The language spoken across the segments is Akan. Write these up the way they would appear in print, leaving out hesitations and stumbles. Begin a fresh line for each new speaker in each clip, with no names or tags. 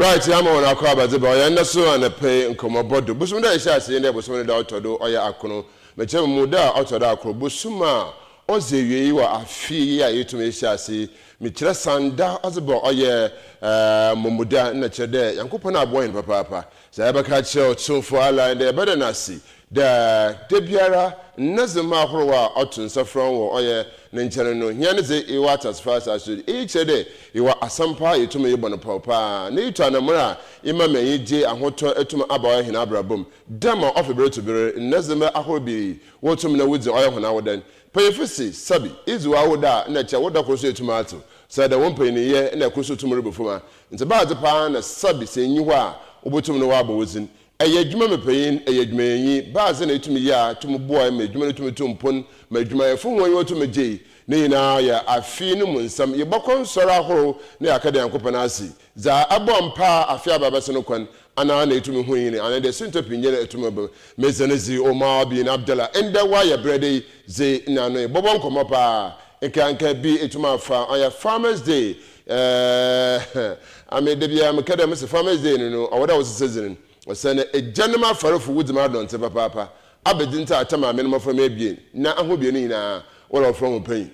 Right, I'm on a car, but I so and a pay and come aboard the Busum. I say, and there was one out to do or ya akono. Mecha muda out of that Busuma. Oze you are a fee, you to me, Shasi. Mitra Sanda, as a boy, or ye, Mumuda, and a chade, and Kupana boy, papa. Zabaka show so far line there, better nasi. The Debiara, Nazama Horoa, Otun Safron, or ye, Ninchano, Yanize, you watch as fast as each day. You are a sampa, you to me, Bonapapa, Nita Namura, Imame, J, and Hoto, Etuma Abba, in Abrabum, Dama of a bird to be, Nazama Ahobi, Waterman woods, oil on our then. Payfisi, Sabi, is Wawada, Nature, what I tomato. Said the 1 penny a year and a crucial tomorrow before. It's about the pan, a Sabi saying you are, Ubutum no Wabo was in. A yedjuma paying, a yedmay, Bazan to me ya, to my boy, made you to me tumpon, made my phone when you to me jay. Nay now, ya, I feel no some Yabakon Sora Ho, near Academic Copanasi. Za Abom Pa, a fair Babasanoquan, and I need to me win, and the center opinion to me, Mezanezi, Omar Bin Abdullah, and the wire bready, ze nane, Bobon come up. It can be it to my farm. I have Farmers' Day. I made the Academy Farmers' Day, you know, or what I was saying. I send a gentleman for Woods Madon to Papa. I didn't tell my minimum for maybe. Now I hope you need all from pain.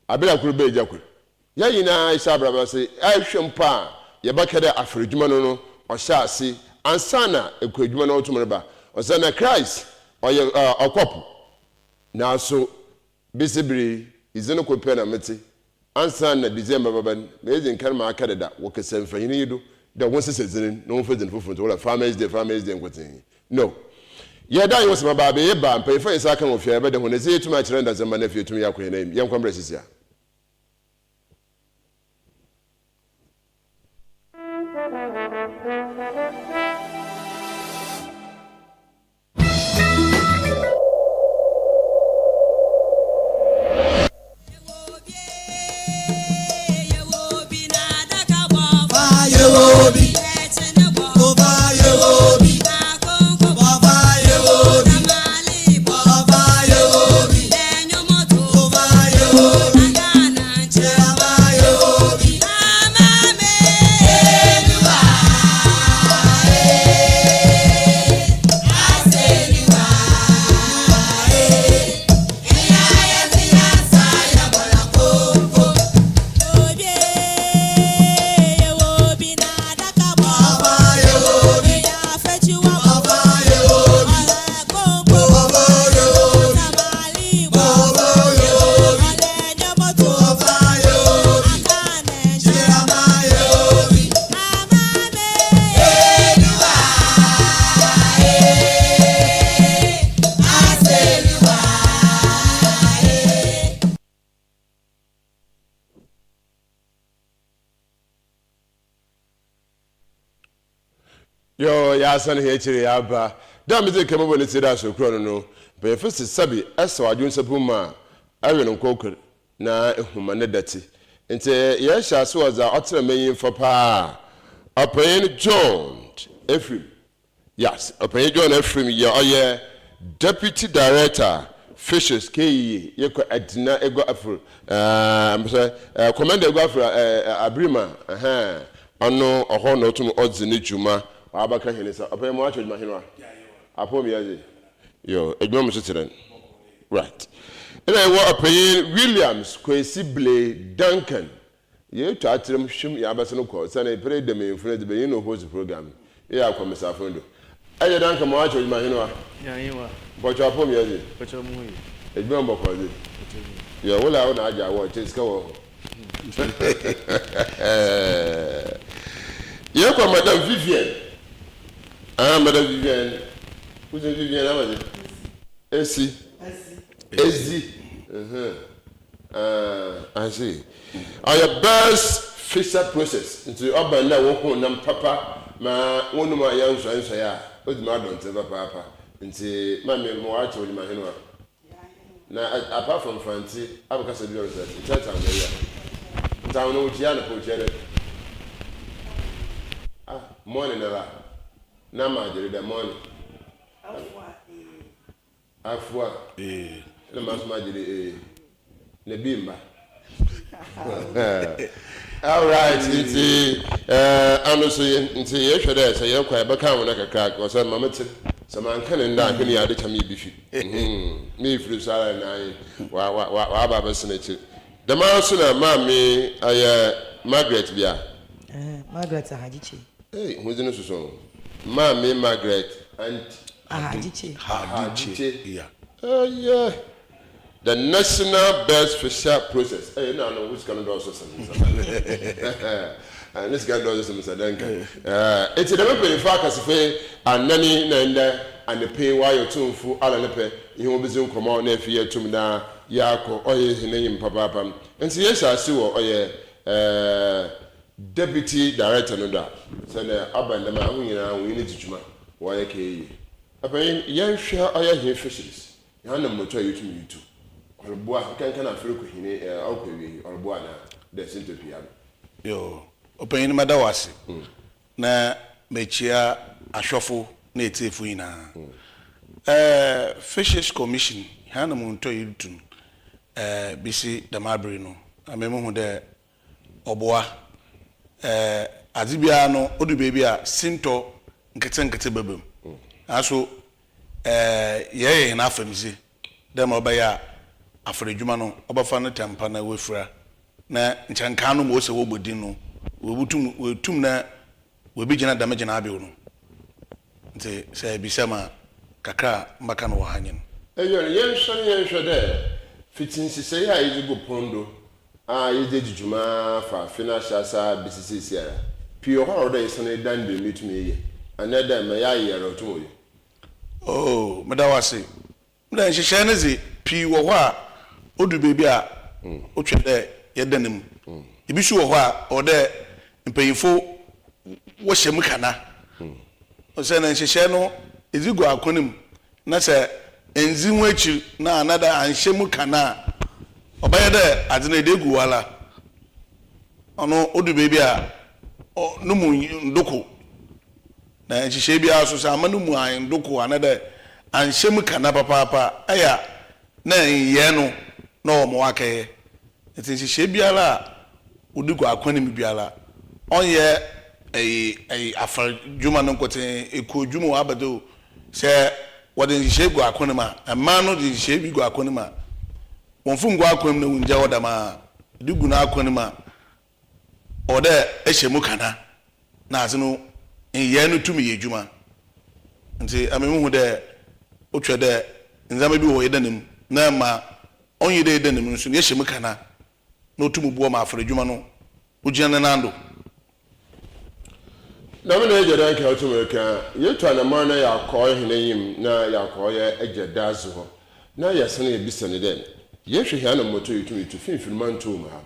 I bet I could be Jack. Yayina, Sabra say, I shall pa, your bucket after Jumano or Shasi, and Sana, a quick Jumano to Murba, or Sana Christ, or your couple. Now so, visibly. Izeno ko pena meti ansa na December baban mezi nkan ma aka da wo kese mfa hini do da won se sezinin no mfa den fofo to Farmers Day nkotin no ye da yo se baba be ye ba mpa ifa isa kan ofia be de hono ze tuma kire nda zama na fie tumi yakwe na ye nkwamra sisia Yo, ya san he chiri ya ba. Da me ze kemo bole tira so kro no. Be fisi sabi esa wadwon sapu ma awe no kokor na ehuma ne dati. Nte ye sha so oza otra meyin for pa. Apen John Ephraim. Yes, Apen John Ephraim ye oye Deputy Director Fishes KE ye ko adina ego afro. Commander ego afro Abrima ano oho no tum odzi ne djuma. Abaka Henesa, upon my church, Mahina. Upon me, yo, a drum citizen. Right. And I want to pay Williams, Quasible, Duncan. You touch them, shim Yabasan calls, and I prayed them in front of the Beano host program. Yeah, come, Miss Afundo. I don't come watch with Mahina. Yeah, you are. But you're upon me, but you're moving. A drum book was it. You're well out, I watch it go. You come, Madame Vivian. Madame Vivian. Who's in Vivian? Essie. Essie. I see. Our best fisher process into urban now, Papa, my one of my young friends, with Madame Papa, into Mammy Moacho in my hand. Now, apart from Fancy, I've got to do that. Town of Gianna Pochetta. Morning, Nama did the morning. Afwa, the mass magic, Nebimba. All right, it's honestly, it's yesterday. So you're quite back on like a crack or some mammoth. Some man can not when you had it to me before. Me, fruit salad, and I, Baba Senate. The mouse, mammy, Margaret, yeah.
Margaret Hajichi.
Hey, who's in the song? Mammy, Margaret, and
Hajichi.
Yeah. Oh, yeah. The national best fisher process. Hey, no, who's going to do something? And this guy does something. It's a very focus of and nanny and the pay while you're too full. Alape, you will be soon come on if you're to me now. Yako, or his name, Papa. And see, yes, I see, or deputy director, no doubt. Send the Abba the man, we need to chuma. Why, okay. Upon young share or your fishes. Yana motor you to me too. Or boy, can I feel in a or boy, that's into piano.
Yo, open Madawasi. Na mechia ashofo na etefu ina. Fishes Commission, Hana Monto Yutun, BC the Mabrino. I remember the Oboa, Azibiano, Odu baby, Sinto, Nkete Babum. Also, yea, enough for me. Them obaya afre djumano obafana tampana wefra na nchankano mo se wobodino wetum na webigina damagina abiwo no nti se bisama kakra mbaka no wahanyen
yen hwe de fitin sise ya izugo pondo yede djuma fa financial sa bisisi ya pio ho odo isone dande mitumi ye anada ma ya yero to ye
oh medawase mda nhihye ne zi pi wo ho a odu bebi a otwe de yedanem ibisu wo ho a ode mpeyifo wo hyem kana o se na nhihye no ezigu akonim na se enzinwo achi na anada anhyem kana obaye de adene de gu wala ono odu bebi a numu ndoko na nhihye bi aso se amanumu an ndoko anada anhyem kana papa aya na ye no na o mo akaye nhihye biara udigo akwani mi biara onye afar juma no nkote ekojuma abado se wode nhihye gu akwani ma ama no de nhihye bi gu akwani ma wonfu ngo akwani na unja woda ma digu na akwani ma ode ehyemu kana na azeno ye no tumi ye juma nti amemu hu de otwe de nzama bi wo yedanim na ma onye de yedanim nso ye hyemu kana na otumu buo ma afre djuma no ugina nando
na me na ejeda nke otumu ka yetu anama na yakọ hinayim na yakọ ye ejeda zo ho na yasene ebisane den yehwe hia na moto yutumi tu finfin manto ma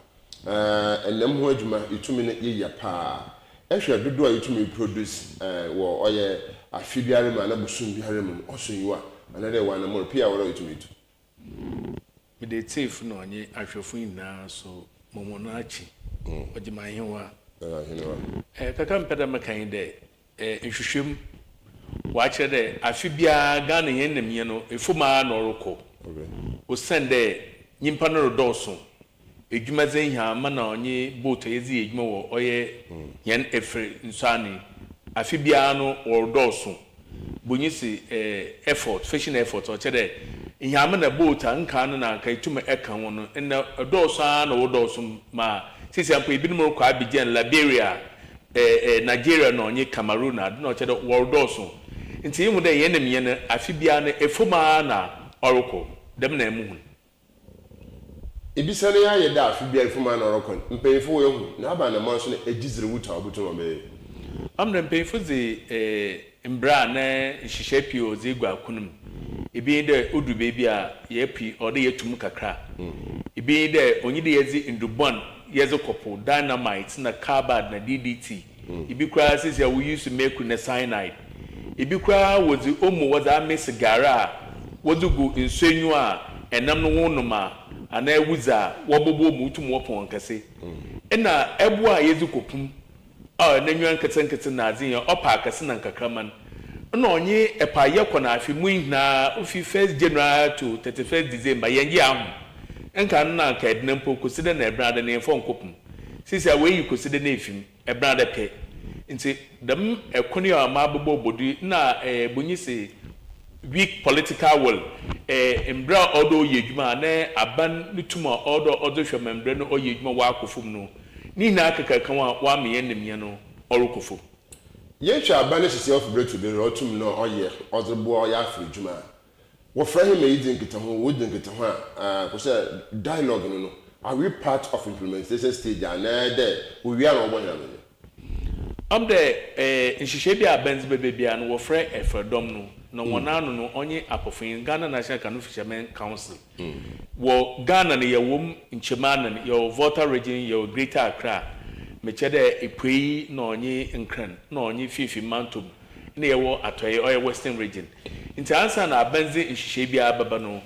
enam ho adwuma yutumi ne ye pa ehwe dodo a yutumi produce wo oye afibiare ma na busum biare mu osonyiwa anade wa na mo pia wora yutumi tu
me de safe no anye ahwefo ina so momonachi ojima hiwa kaka mpeda makan de nhwehwem wa kire de afibia ga na yen namye no efuma na oroko o sende nyimpa no rodoso edwuma zen ha ma na onye boat yezi edwuma wo oye yen efre nsani afibia no rodoso bunyisi effort fishing effort o kire de ihama na boat anka no na kai tuma eka ho no na rodoso na rodoso ma sisi ampo ebinum ko Abidjan Liberia Nigeria no onye Cameroon na no kire de rodoso nti yimu de yen namye na afibia na efuma na oroko dem na emu hu
ibisane ya ye da afibia efuma na oroko mpeyifo wo hu na aba na manso na ejizire wuta obuto me
amna mpeyifo ze mbra na hihye pio ze gwa kunum ibi de odu bebi a ye pi ode yetum kakra ibi de onyi de yezi indubon yezi kopo dynamite na carbide na DDT ibi kra sisi ya we used to make na cyanide ibi kra wozi omo waza mesigara wodugu nsenyu a enam no wonuma ana ewuza wobobo mutum wopon kase ena ebu a yezi kopum a nanwan ketse na azin ya opa kase na nkakraman na onye epa ye kona afi mu na ofi 1st January to 31st December yengi ahu enka na ka edna mpo koside na ebrade na enfo nkopum sisi a weyi koside na efim ebrade pe nti dem ekone ya ma bobo bodi na bunyi se weak political will embra odo yedwuma na aban nituma odo hwemembre no oyedwuma wa akofum no ni na akaka kan wa me yenem no orokofo
yehwa aban sisi of break be rotum no oye ozebo oya afri dwuma wo fra him e dinkita ho wo dinkita ho ko say dialogue no are we part of implementation stage and there we are on one
the nhihye bi abanzi bebia no wo fra efredom no na wonano no onye apofin Ghana National Canoe Fishermen Council wo Ghana ne yewom nchemana ne yo voter region yo Greater Accra mechede epui na onye nkran na onye fifi mantum na yewo atoye oye Western region nti ansa na abanzi nhihye bi ababa no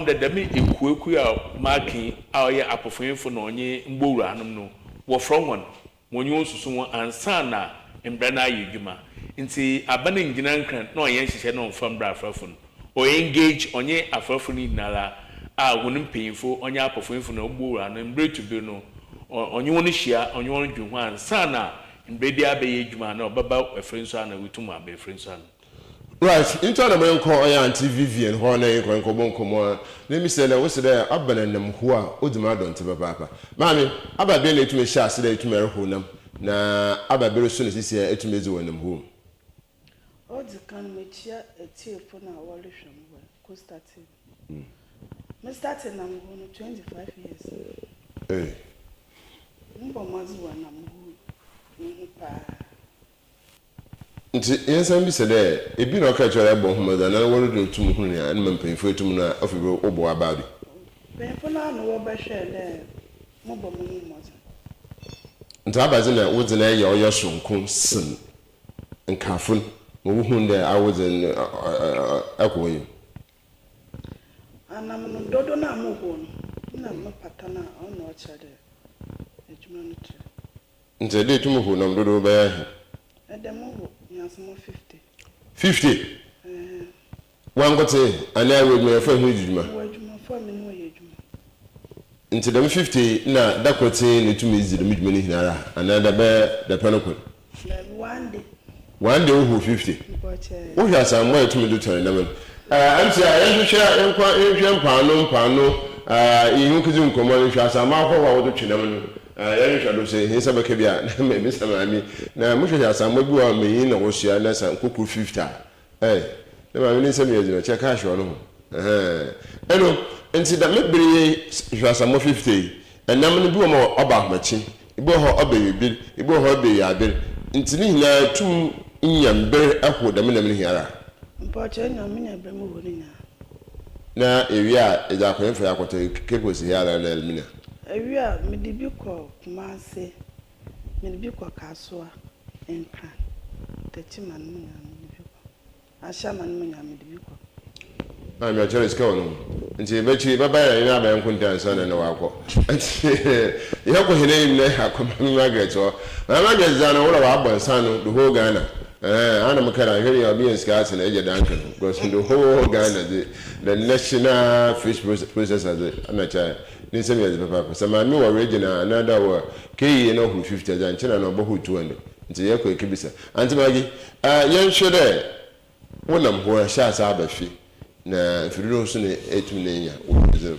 the demi ekueku a marking oye apofinfo na onye mgbowura anum no wo from one wonye osusu won ansa na mbra na ayedwuma nti abana ngina nkran na oye nhihye no mfam bra afrafo no o engage onye afrafo ni nala a wonim payinfo onye apofinfo na mgbowura no mbra tubi no onye won hia onye won dwuho ansa na mbra bi abaye edwuma na obaba efrenso ana wetum aba efrenso ana.
Right, into the man call Auntie Vivian, Horner, and Comoncomo. Let me say, I was there, Abanam, who are Udmadon to Papa. Mammy, Abba Billy to me, shall say to Mary Honam. Now, Abba very soon as this year, to me, when I'm home.
Oh, the can make here a tear for now, Wallisham, Costa. Mr. Tin, I'm going to 25 years.
Eh,
Mazu, and I'm
nti yensan bi se de ebi na oka chore bo homoda na woro do tum hu ne an mampanfo etum na ofibro obo aba bi
penfo na no wo be hwe de mo bo mo mo
nti abaze na wodze na ye oyo sonkon sin nkafun mo hu de awodze akoyi
anam no dodo na mo ho no na mo patana ono o chede ejuma no tre
nti de tum hu na dodo ba ya
edemo
50. One got say, and I would my friend who did my into them 50 now that could say it to me is the mid minute another bear the penalty. One day who 50. Who has some way to me to turn them. I'm saying, I share inquiry pano, you could come on if you have some more to children. I shall say, here's a Bakabia, Mr. Mammy. Now, Musha has some maybe on me in Ocean, and some cuckoo 50. Eh, the I mean, some years in a check cash or no. Hello, and see that maybe you have some more 50, and now I'm going more about my chin. You bought her obey bill, you bought her be a bill. It's me 2 in very upward the minimum here.
Important, I mean, I'm moving
now. If you are, is our friend for our cake was here and Elmina.
Area Medibiko, Kumase, Medibiko Casua, and Cran. The Chiman Ashaman Munya Medibiko.
I'm a jealous colonel. And she bet you, Baba, and I am content, son, and Wako. And you have a name there, come Margaret, or my Margaret is an old Abba, son, the whole Ghana. Anna Macana, here you are being scarce and Edge Duncan, because in the whole Ghana, the national fish process as a child. Nisem ya papa sama mi original another word ke no hu 50 and china no bo hu 200 nti ye ko ekibisa anti magi yen hwede wonam ho sha sa ba fi na fiduro so ne etum na nya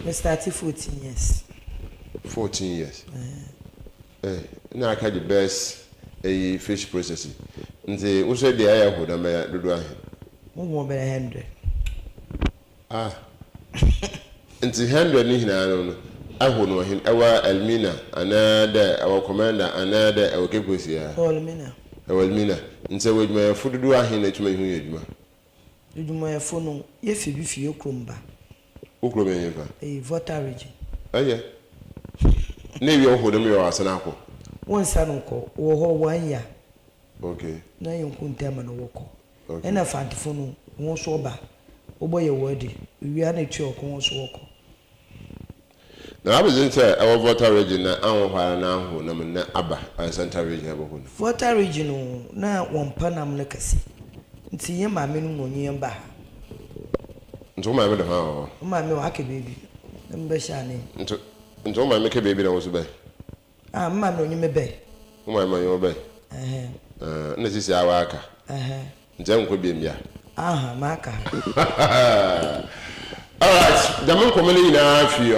we started 14 years
14 years na aka the best fish processing nti wo so de aya ho da ma dodo ahe
mo be 100
nti 100 ni hina no aho no hin ewa Elmina another our commander another our kekosia Elmina nse weduma fududu ahin na tuma hu yeduma
eduma fo no ye fi bi fi okromba
okroma yenfa
voter region
aye na wi oho dem yo asana akọ
won sa no ko wo ho 1 year
okay
na yin kuntama no wo ko ena fantifo no won so ba oboye wodi wi ana twa ko won so wo ko.
Now I was in our voter region na anwa na ahu na aba central region aboko.
Voter region na wompa nam na kasi. Nti ye ma me no monye mba.
Nto ma me de ha o.
Ma me wa ke baby. mbeshani
nto ma make baby na wo so be
mma no nyime be
ma yo be na sisi awa aka nje nko bi mbia
maka
alright jaman komeni na fi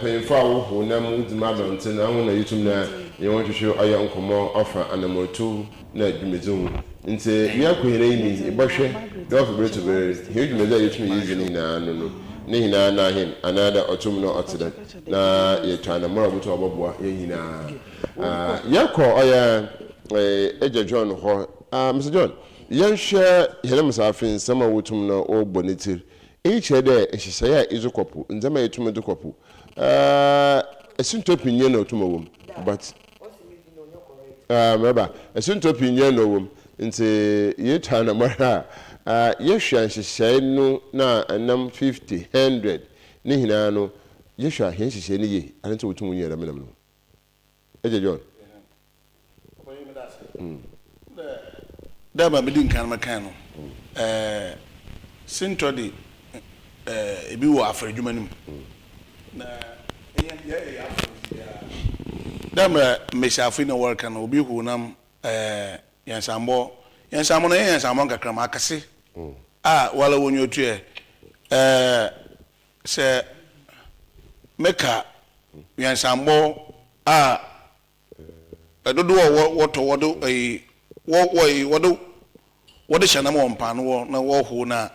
payfo awo na mu dima donte na ho na yitum na ye won hwehwe oya nkomo ofa anamotu na adwumedum nti mi akohire yi ibahwe do for to be he dwumedum yitum yi na no ne hina na him another otum no otida na ye twana mora buto oboboa ye hina yakọ oya eje John ho Mr. John yanhwe hele musafin sama wotum na ogbonitir eche de ehyehyɛ izukopu nzema yetum dukopu esintopinye na otum wom but meba esintopinye na wom nti yetwa na mara yehwa nhyehyɛ no na anam 50 100 ne hina no yehwa nhyehyɛ ne ye anto wotum nyɛ menam no eje John
da ba bidin kan makan no sintodi ebi wo afredwumanim na ya da ma meshafi na work na obi hu nam yansambo no yansambo kakra ma akase wala wonyo tue se meka yansambo dodo woto wodo wodo shanam wompa no na wo hu na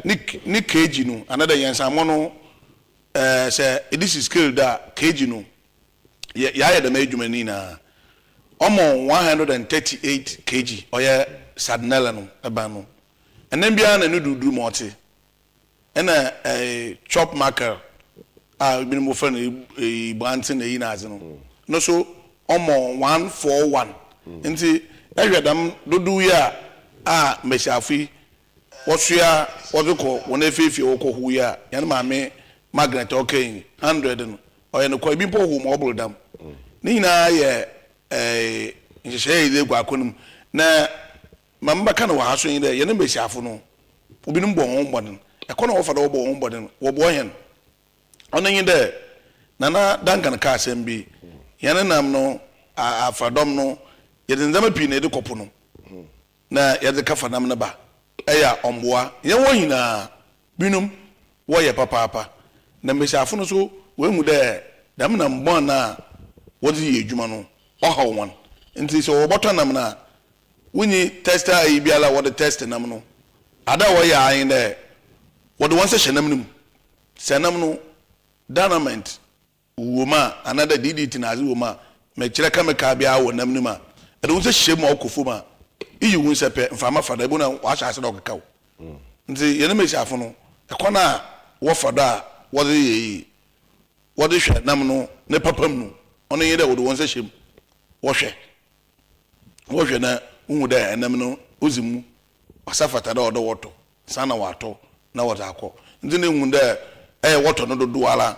ni kg no another yansambo no se this is scale da kg no ya da medwumani na omo 138 kg oya sadnela no eba no enen bia na nududu mote ena chop marker bi mo fa na ibantin na yi na aze no so omo 141 nti ehwedam dodu ya meshafi wosia wodiko wona efefi wokohu ya yan maame magnet okay 100 no oya no kwa bi mpo hu mo obrodam ni na ye nhyehyɛ ide gwa akonum na mamba kana wa haso yin de ye ne meshafu no obi no bɔ ho bɔden ɛkɔ na wɔfa da wɔbɔ ho bɔden wɔbɔ hen ɔno yin de nana dankan ka asɛm bi yɛne nam no afadɔm no yɛde nzama pii na yɛde kɔpo no na yɛde kafa nam no ba ɛyɛ ɔmboa yɛn wɔ nyinaa binum wɔyɛ papaapa na meshafu no so wɔn mu dɛ dam na mbɔn na wɔde yɛ adwuma no ɔha wɔn nti sɛ wɔbɔtɔ nam na wonyi tester ayi biala wɔde test nam no ada wɔyɛ ayin dɛ wɔde wɔn sɛ hyɛ nam no mu sɛ nam no dynamite woma another DDT na azi woma me kyerɛ chemical bia wɔ nam no mu a ɛde wɔn sɛ hyɛ mu ɔkɔfo ma iyi wɔn sɛ pɛ mfama fada ebu na wɔahyɛ ase dɛ ɔkekaw nti yɛne me hyafo no ɛkɔ na wɔfa do a wɔde yɛ wɔde hwɛ nam no ne papam no ɔno yɛ dɛ wɔde wɔn sɛ hyɛ mu wɔhwɛ na uhu dɛ ɛnam no ozimu wasafata dɛ ɔdɔ wɔtɔ sana watɔ na wɔde akɔ nti ne hu dɛ ɛyɛ wɔtɔ no dodo ala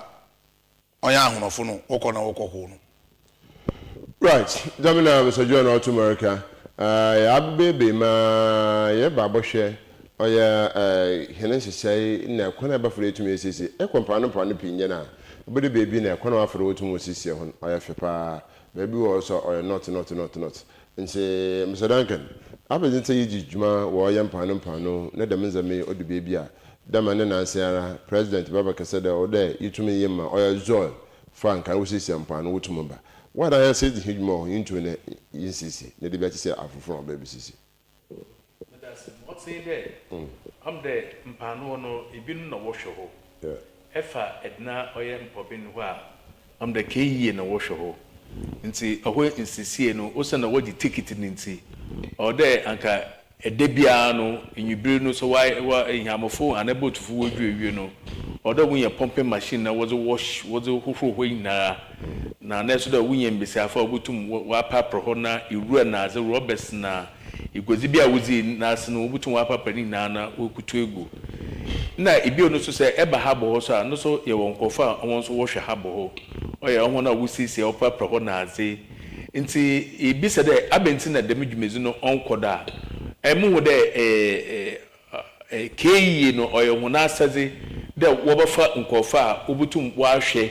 ɔyɛ ahonofo no wɔkɔ na wɔkɔ ho no
right jamina Mr. John out America ya bebe ma ye ba bohwe ɔyɛ hene hyehyɛ na kwana ba fere tumi esisi ekɔmpa no pinye na obede bebi na kwana afere wotum osisi ho ɔyɛ fepa bebi wo so ɔyɛ not nti Mr. Duncan abedinta yiji djuma wo yɛ mpano na dem nzame odu bebi a dama ne nanse ara president baba kase da ode yitumi yema ɔyɛ zol frank an osisi mpano wotum ba what I said the hidmo into ne yinsisi ne de beti se afoforo ba bisisi
what say there am the mpano no ebinu na wo hwe ho efa edna oye mpobin ho a am the keye na wo hwe ho nti oho insisi no o se na wo di ticket ni nti o de anka edebia no enyibiri no so wa enyamofo anabotufo wo dwewie no o de wo ye pumping machine na wo wash wo hohoro ho na na so da wo ye mbesiafa obutum wa papro ho na iwura na aze robbers na igozi bia wozi na aseno obutum wa papa ni na okutu egu na ibio no so se eba habo ho so a no so ye wonkofa won so wo hwe habo ho oye ho na wusisi o papa ho na aze nti ibi se de abenti na dem dwumezi no onkoda emu wo de keyi no oye ho na asaze da wɔbɛfa nkɔfa a obutum wahwɛ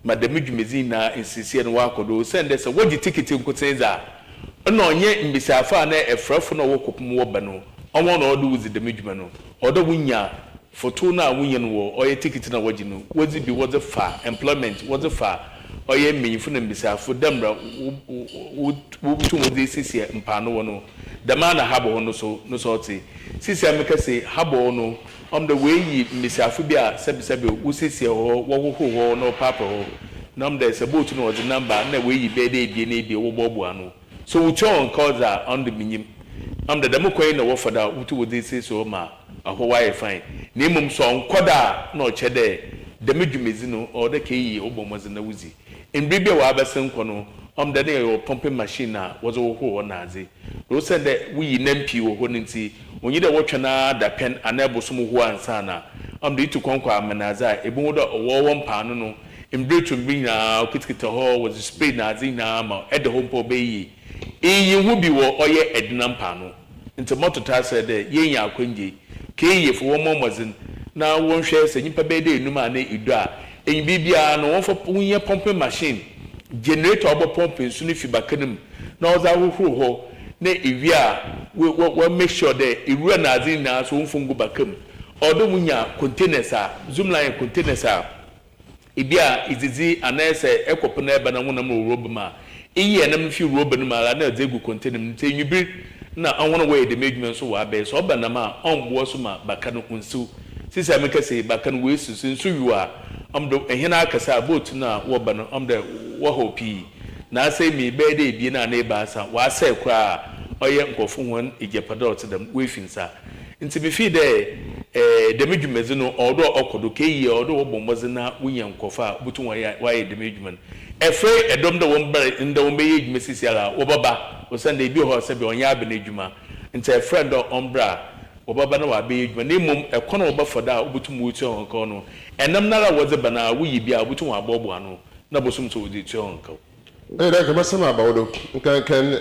madam dwumezi na nsisi no wakodo sende se wodi ticket nkotenza na onye mbisafa na efrafo na wokopum wo ba no ɔmo na ɔdo wuzi dem dwuma no ɔdo wunya foto na wunye no wo ɔyɛ ticket na wogi no wozi bi wozi fa employment wozi fa ɔyɛ mmenyifo na mbisafo damra wobutum wozi sisi mpa no wo no dama na habo no so ɔte sisi amekase habo no the way you mbisafo bi a sɛbisɛbi wosisi hɔ wɔhoho hɔ na papa hɔ na there's a boat no the number na way you be dey bi na bi wɔbɔbɔ ano so we turn cause on the minim the demo coin na wɔfa da wotu wozi sisi hɔ ma aho why fine na emum so nkoda na ɔkyɛ dɛ dɛm dwumezi no ɔda kɛyi ɔbɔmɔze na wuzi mbibia wa abɛsen nkɔ no the day your pumping machine na was wo na aze ro said that we nempi wo ho nti onyi de wotwe na da pen anabo so ho ansa na the itu konkɔ amanaza ebu wo do wo mpa no no mbretum bi na okitikita ho was spray na aze na ma ede ho mpo be yi eyi hu bi wo ɔyɛ edina mpa no nti motota said that yenya akwanje kɛyi fo wo momozin na won hwɛ sɛ nipa be de enum ana ido a enyi bibia no won fo wonyɛ pumping machine generator obo pump nsu no fi bakanum na oza hohoro ho na ewia we make sure that ewura na azin na so mfungu bakam odo munya containers a zoom line containers a ebia izizi anese ekopo na eba na wonam robe ma eyi enam fi robe no ma na zegu container nti nyubi na anwono we de medwuma so wa be so oba na ma onbo so ma bakano nsu sisi ameka se bakano we susu nsu yuwa do ehena akasa boat na wo ba no de wo hopi na say me be dey bi na na ba sa wa say kra oye nkofo won ejepada otedam we finsa nti be fi de demedwumezi no odo okodo keyi odo wo bomboze na wunya nkofa butu wa ye demedwuman efe edom de won bare nda won be ye dwumesi ala wo baba wo sande bi ho se be onya abenedwuma nti e friend ombra obaba na wa be edwuma na mum ekono obafoda obutum wutu onko no enam nara woze bana wuyi bia obutum wa bobo ano na bosum so wodi tu onko
da ka basama abawodo kan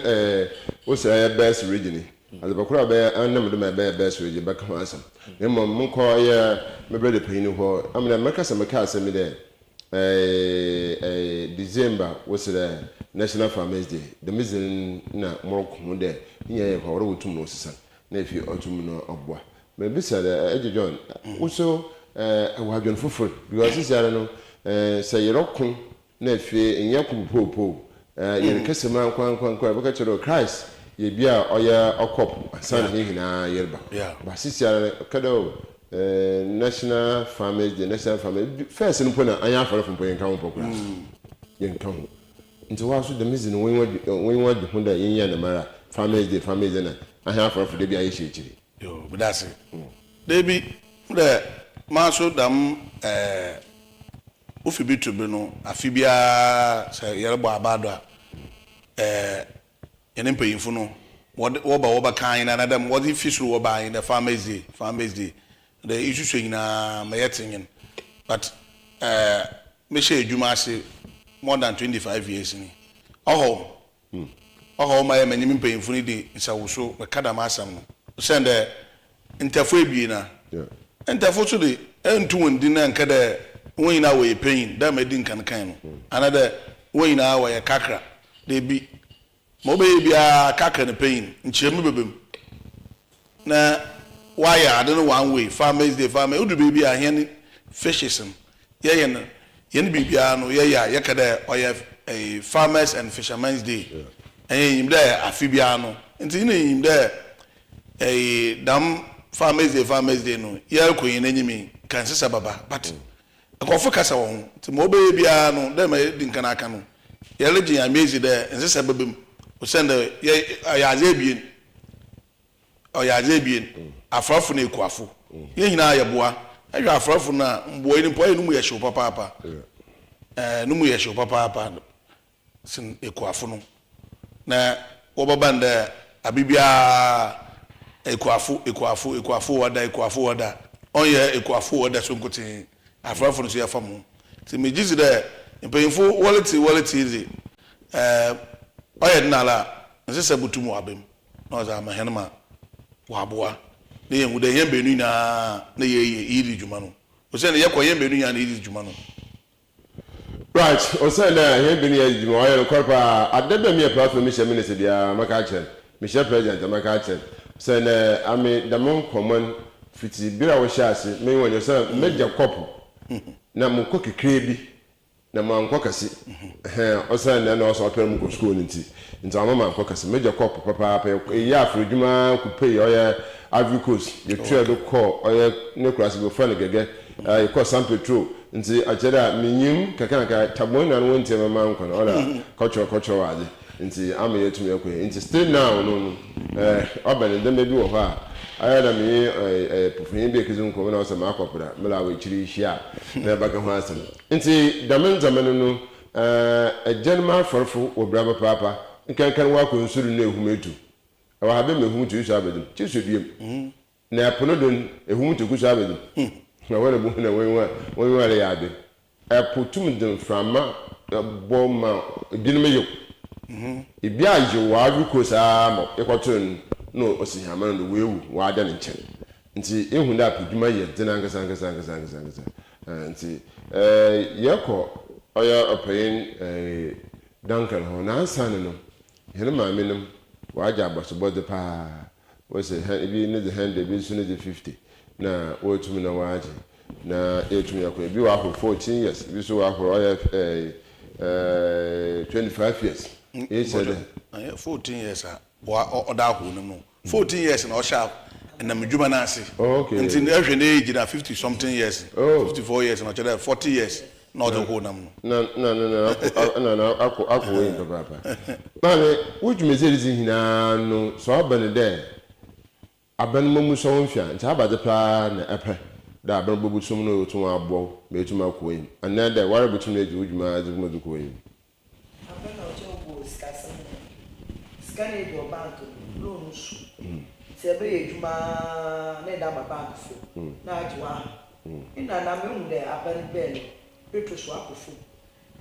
wo se ya best region as bakura be anam do me best region baka ho asam na mum nko ya me brother payini ho amna makasa makasa me de December was the National Farmers Day the reason na moroko mu de nya ko woro wotum no sisa na fi otum no obwa me bi said John also we have been full because this year no say yerokun na fi nya kupopo yer kesema kwan baka chero Christ ye bia oya okop san he hina yerba ba this year kada National Farmers Day National Farmers first no pona anya afara fo yen kan pokura yen kan nti wa so the reason when wadi hunda yen ya na mara Farmers Day na anya afara fo de bia ye shechiri
yo budase debi de maso dam ofi bitu be no afibia say yerbo abado yene mpayinfo no wo ba kan na adam wo di fish wo ba in the Farmers Day the issue showing na mayetin but me share adwuma ase more than 25 years ni oho my many mpayinfo ni di isawoso we kada ma asam no send interfo ebie na interfo so de entu wondi na nka de wonyina we pain da ma di nkan kan no another wonyina we kakra de bi mo be bia kakra ne pain nchiremu bebem na why I don't know one way Farmers Day farmer udu baby a hen fishes yen bibia no ye kada oya a Farmers and Fishermen's Day him there afibia no nti him there a dam Farmers Day no ye ko yin anyimi kan sesa baba but ko focus won nti mo be bia no dem di nkan aka no ye legend amazing there sesa babem o send ye ayazebien afrafo na ekuafo ye nyina ayeboa ahwe afrafo na mboa ni mpo enu ye hyew papa numu ye hyew papa sin ekuafo no na wobaba nda abibia ekuafo wada onye ekuafo wada so nkotin afrafo no so yafa mu ti mejizi de mpayinfo wallet izi oye dinala nsese butumu abem na za mahenma waboa ne yengu de yembe nu na ye yiri dwuma no Ose ne yekoye menu ya na idi dwuma no.
Right, ose na he bi ne dwuma oye no korpa adebe me platform me share minute dia maka chen. Me share president maka chen. Se na ame damon common fiti bira wo share ase me wonyo se meja kopo. Na mo kokekre bi na ma nkɔ kase ɔsan na ɔsɔ ɔpɛ mu kɔ school nti ama nkɔ kase meja kɔp papa eyi afrodwuma kupe ɔyɛ avicos yɛtua do kɔ ɔyɛ ne kura se go fa ne gɛgɛ yɛkɔ san petrol nti akyerɛ a menyim kakanaka tabon na no nti ma nkɔ na ɔda kɔtwɔ wade nti ama yɛtumi akɔ nti still now no ɔbɛn ndɛm bi wɔ hɔ a ayada me pufuyin be kizun ko na osama akopra mela we chiri hia na baka ho asem nti damen zaman no agyanma forfo obraba papa nkankan wa ko nsuru na ehumetu awa habe mehum tu isu abedum chisu biem na apono don ehum tu kusu abedum na wala bu na wenwa le yabe apotum den frama boma binum yo ibi ajo wa aguko saa mo ekoto no osihama no wewu wa ada ne nchen nti ehun da apuduma ye dena ngasa nti yeko oya opeyin dankan ho na ansan no hele maame nom wa aja abasobode pa we say bi ne the hand bi so ne the 50 na wotum na wa aje na etum yakọ bi wa ho 14 years bi so wa ho oya 25 years e said
14 years oda ho no 14 years na osha na medjuma na ase nti na ehwe na age na 50 something years 54 years na chere 40 years na odo ho nam
no akọ we papa mane wujumeze rizi hina no so abane de aban momu so mfia nti abade pa na epe da aban bobu sum no tun abo metum akọ we and de ware butum na eji wujuma azumo duko we
aban na ojo scan your bank loans sebe ejuma na da ma bank fo na ajwa ina na me de aban ben petro so akofo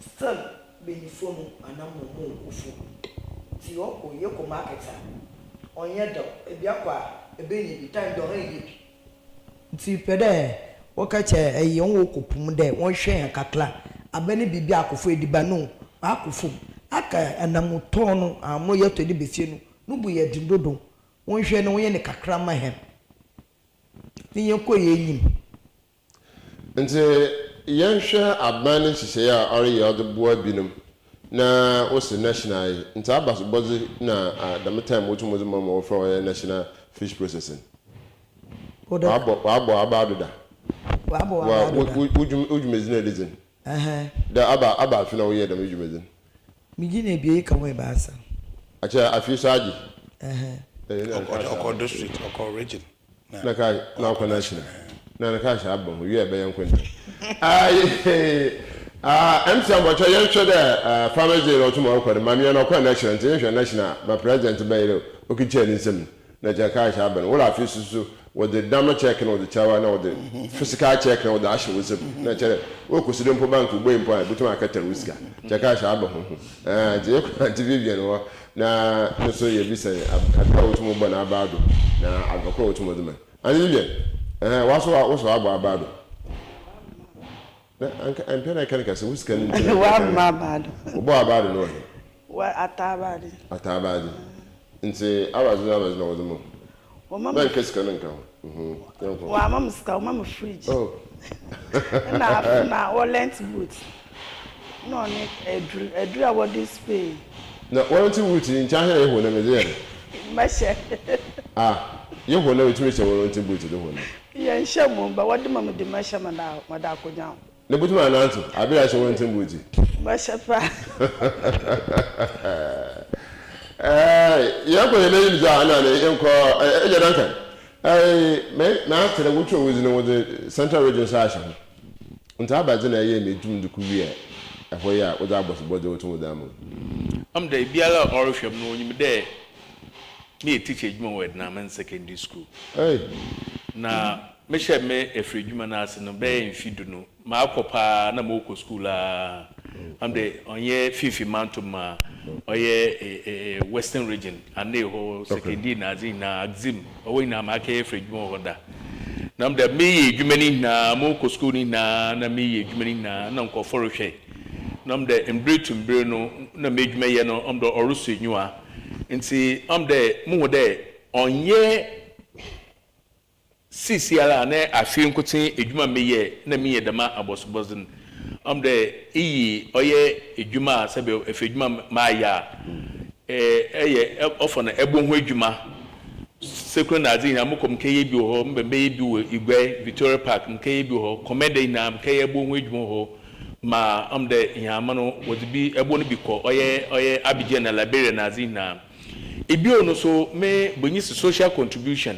still benifo no anamo mo okofo ti oko ye ko marketer onye do ebi akwa ebe ni bi time do ha ye bi ti pede woka che eyi won okopum de won hwe kakla abani bibi akofo ediba no akofo aka anamo to no amo ye to de besie no nubu ye dindodo won hwe no ye ne kakra ma hem ni ye ko ye yim
nti yenhwe aban hihye ya ore ye odeboa binum na osi national nti abaso bozi na the time wotumo mama for national fish processing abo abado da ujumezi na reason da aba afina wo ye da ujumezi
miji na ebie ka we baasa
acha afiso aji
oko district oko region
na ka na oko national na ka sha abon wi ebe yankwenta MC Ambocho yenhwe de farmers day otumo okwere mami na okwa national nti national ma president bayiro okiche ni nsem na jaka sha abon wo afi susu with the dama check and with the chawa na with the physical check and with the action with na chere wo kusido mpo bank ugbo mpo a butuma akata riska jaka sha abon je ko Vivian wo na so ye bi say aka otumo gba na abado na agakọ otumo duma ani Vivian waso abo abado na ampena kan se wuska ni
wa ma bado
obo abado no
wa atabadi
nti awazo na wozumo
wa mama
na keska nka
wa mama ska mama fridge na wallet boot no ni edru a what display
na warranty boot in cha here ho na meze
mashe
ye ho na wetumi che warranty boot de ho na
ye nhemu ba wadi mama de mashe mada akonya
ne butuma na antu abira che warranty boot
mashe pa
ya ko ele ni za na ne enko eje dankan na tere wucho wizi no with central region sasha nta abaje na ye medum de ku wi ehwo ya wo da boss body wotu da mo
am da biala orhwem no onyim de me teacher edwuma wed na man secondary school na me she me efredwuma na ase no be mfidu no ma akopa na ma okọ school am de onye fifi mantuma oye western region and they ho secondary na azin na axim owe na ma ka efredwuma hoda na mde me adwuma ni na mo ko school ni na me adwuma ni na nko for hwe na mde embre to mbre no na me adwuma ye no mde orusu enwa nti mde mu de onye sisiala na afi nkotin adwuma me ye na me ye dama abosobozin mde iyi oye adwuma sabe efe adwuma ma ya ofo na ebo ho adwuma sekro na adin amokom keye bi ho mbembe bi wo igwe Victoria Park mkeye bi ho komede na mkeye ebo ho adwuma ho ma amde yama no wodi bi ebo no bi ko oye Abidjan na Liberia na adin na ebi ono so me bonyi social contribution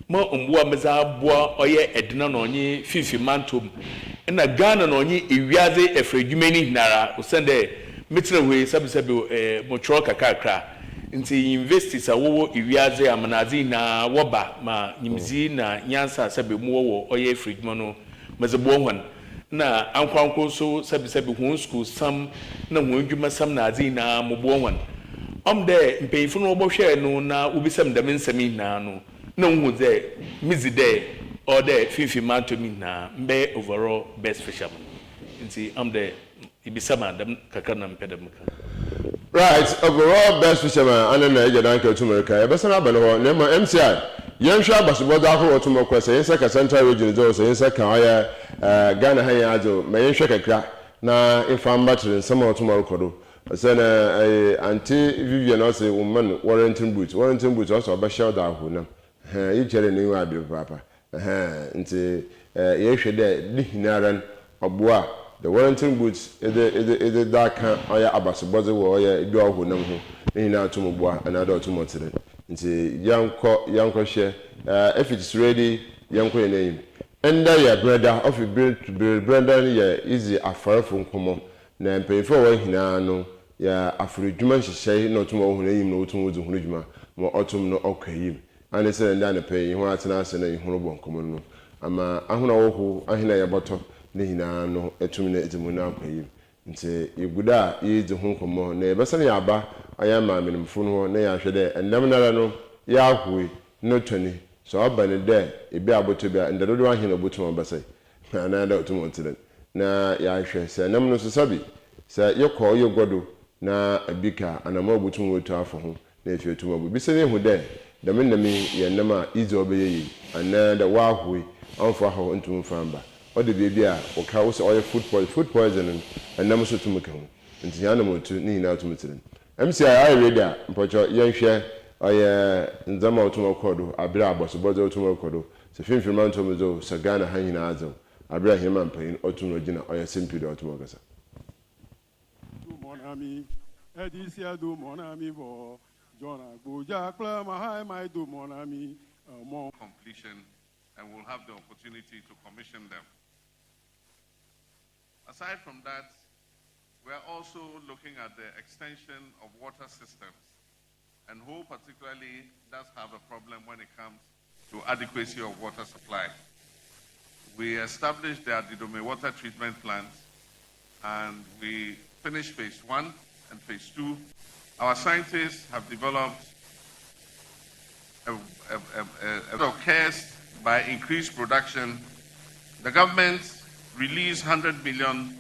ma ombuwa meza boa oye edina na onye fifi mantom na Ghana na onye ewiaze efredwumeni nara osende metre we sabisabi mochro kakakra nti investors awowo ewiaze amanazi na woba ma nyimzi na nyansa sabe mu wo oye efredwuma no mezebo hon na ankwanko so sabisabi hu school sam na hu adwuma sam na azi na mobo hon omde mpeyifo no obohwe no na ubisam dam nsami na no na hu ze mizide ode fifi mantomi na mbe overall best fisherman nti omde ibisama dam kakana mpedamka.
Right, overall best fisherman and then I get to America. Ebesana bano na MCI. Yemhwa basobodo akọ otumo kwese yensaka Central Region zo so yensaka oya Ghana han yazo me yenhwe kakra na ifam battery nsama otumo rekodo. Se na anti Vivian no say woman warranting boot also ba shell da ho na. Yi chere ni wa bi papa. Nti yehwe de dihinaran oboa the warranting boots is that can oya abasoboze wo oya ebi oho nam ho ehina atomboa another automotive nti yanko hye if it's ready yanko your name enda ya brother of brother ya easy afarefo nkomo na mpefo wo hina no ya afrodwuma hyehyɛ na otomo ho nayim na otomo zu ho dwuma mo otom no okayim ane se nda na pay ho atena ase na ihuru bo nkomo no ama ahuna wo ho ahina ya boto nehina no etumi na etimu na akwayim nti iguda yizi ho nkomo na ebesane ya aba aya ma menimfo no na ya hwede endam nara no ya ahwe no toni so aba ne de ebi aboto bia ndadodo ahina obotum abasai na da otum ontiren na ya hwe se nam no so sabi se yekọ yegodo na abika anama obotum wotu afo ho na efi otum abu bi se ne hu de da menami ye nama izi obeyeyi ana da wa ahwe anfo ha ontum famba ode baby a o ka wo se oil food poisoning and nam so tumuka ho nti ya na motu ni na tumutiren MCI I ready a mpocho yenhwe oye nzama otumakodo abira abosobozo otumakodo se finfirma ntomozo se Ghana hanyina azo abira hima mpayin otumogina oye simple otumagasa
mon ami edisia do mon ami bo jona goja kla my my do mon ami more
completion and we'll have the opportunity to commission them. Aside from that, we're also looking at the extension of water systems, and Ho particularly does have a problem when it comes to adequacy of water supply. We established the Adidome water treatment plant, and we finished phase 1 and phase 2. Our scientists have developed a case by increased production. The government released 100 million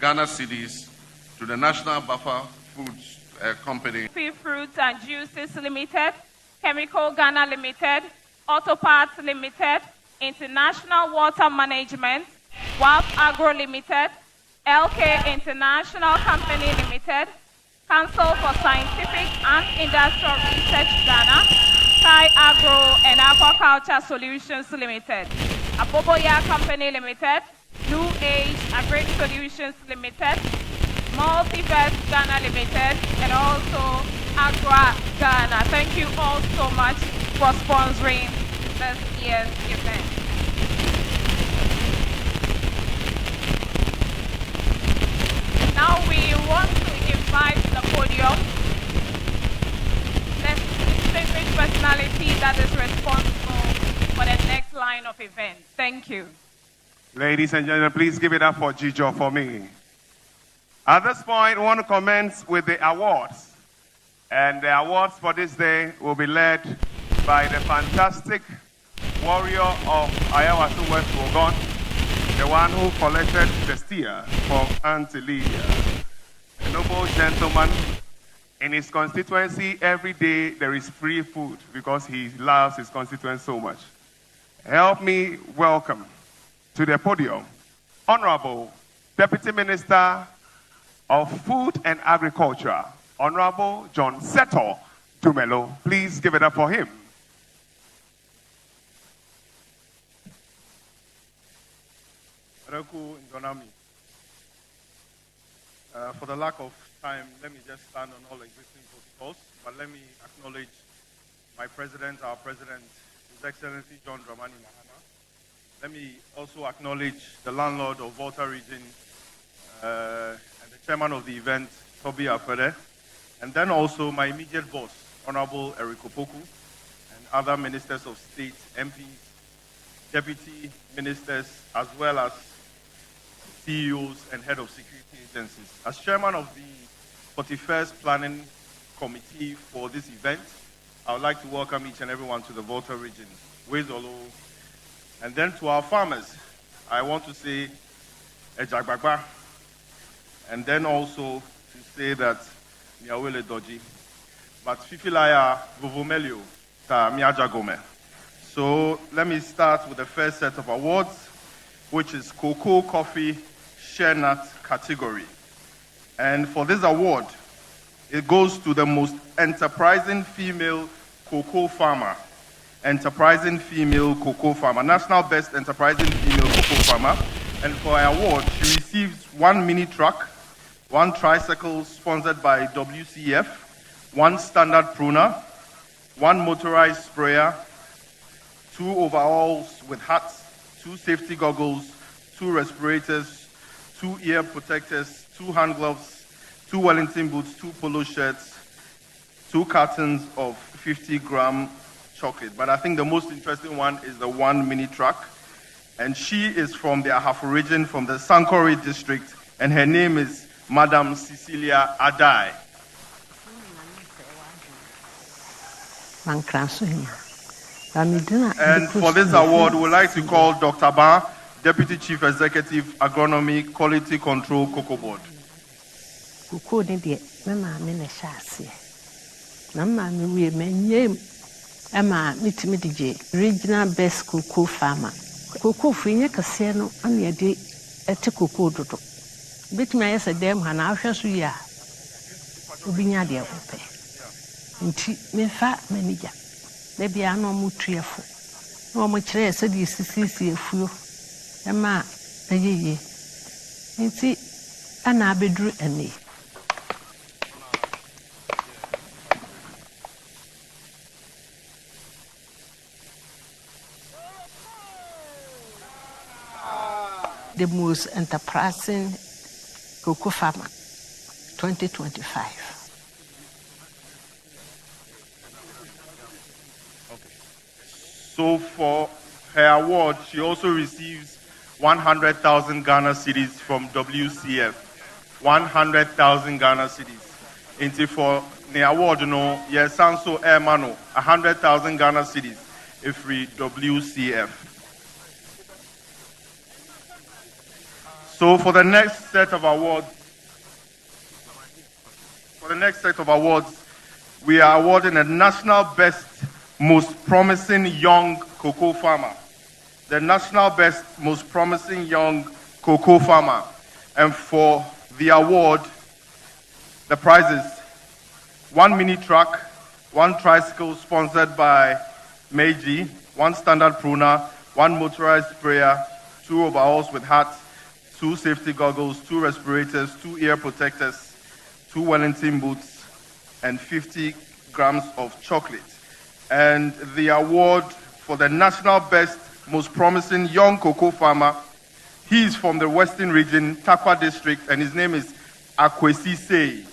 Ghana cedis to the National Buffer Foods Company.
Fruits and Juices Limited, Chemical Ghana Limited, Auto Parts Limited, International Water Management, WAP Agro Limited, LK International Company Limited, Council for Scientific and Industrial Research Ghana, Thai Agro and Aquaculture Solutions Limited, Aboboya Company Limited, New Age Agri Solutions Limited, Multiverse Ghana Limited, and also Agra Ghana. Thank you all so much for sponsoring this year's event. Now we want to invite the podium the distinguished personality that is responsible for the next line of events. Thank you.
Ladies and gentlemen, please give it up for Jijo for me. At this point, we want to commence with the awards. And the awards for this day will be led by the fantastic warrior of Ayawaso West Wogon, the one who collected the steer from Auntie Lydia, a noble gentleman. In his constituency, every day there is free food because he loves his constituency so much. Help me welcome to the podium Honorable Deputy Minister of Food and Agriculture, Honorable John Seto Dumelo. Please give it up for him.
For the lack of time, let me just stand on all existing protocols, but let me acknowledge my president, our president, His Excellency John Dramani Mahama. Let me also acknowledge the landlord of Volta Region and the chairman of the event, Toby Afede, and then also my immediate boss, Honorable Eric Opoku, and other ministers of state, MPs, deputy ministers, as well as CEOs and head of security agencies. As chairman of the 41st Planning Committee for this event, I would like to welcome each and everyone to the Volta region, Wezolo. And then to our farmers, I want to say Ejagbagba, and then also to say that Miawele Doji, but Fifilaya Vovomelio Ta Miajagome. So let me start with the first set of awards, which is Cocoa Coffee Share Nut category. And for this award, it goes to the most enterprising female cocoa farmer. Enterprising female cocoa farmer. National Best Enterprising Female Cocoa Farmer. And for her award, she receives 1 mini truck, 1 tricycle sponsored by WCF, 1 standard pruner, 1 motorized sprayer, 2 overalls with hats, 2 safety goggles, 2 respirators, 2 ear protectors, 2 hand gloves, 2 Wellington boots, 2 polo shirts, 2 cartons of 50-gram chocolate. But I think the most interesting one is the 1 mini truck. And she is from the Ahafo region, from the Sankore district, and her name is Madam Cecilia Adai. And for this award, we'd like to call Dr. Ba, Deputy Chief Executive, Agronomy, Quality Control, Cocoa Board.
Cocoa ni de mama me na shase. Na mama me we menye ama mitimi DJ regional best cocoa farmer. Cocoa free kase no ana ye de ete cocoa dodo. Bitimi ayese dem ha na ahwe so ya. Obinya de ekope. Nti me fa manager. Na bia no mutuefo. Na mo kire se di sisi efuo. Ema ayeye. Nti ana abedru ene. The most enterprising cocoa farmer 2025.
Okay. So for her award, she also receives 100,000 Ghana cedis from WCF. 100,000 Ghana cedis. Into for the award, yes, also Mano, 100,000 Ghana cedis every WCF. So for the next set of awards, we are awarding a National Best Most Promising Young Cocoa Farmer. The National Best Most Promising Young Cocoa Farmer. And for the award, the prizes: 1 mini truck, 1 tricycle sponsored by Meiji, 1 standard pruner, 1 motorized sprayer, 2 overalls with hats, 2 safety goggles, 2 respirators, 2 ear protectors, 2 Wellington boots, and 50 grams of chocolate. And the award for the National Best Most Promising Young Cocoa Farmer, he is from the Western Region, Takwa District, and his name is Akwesi Sei.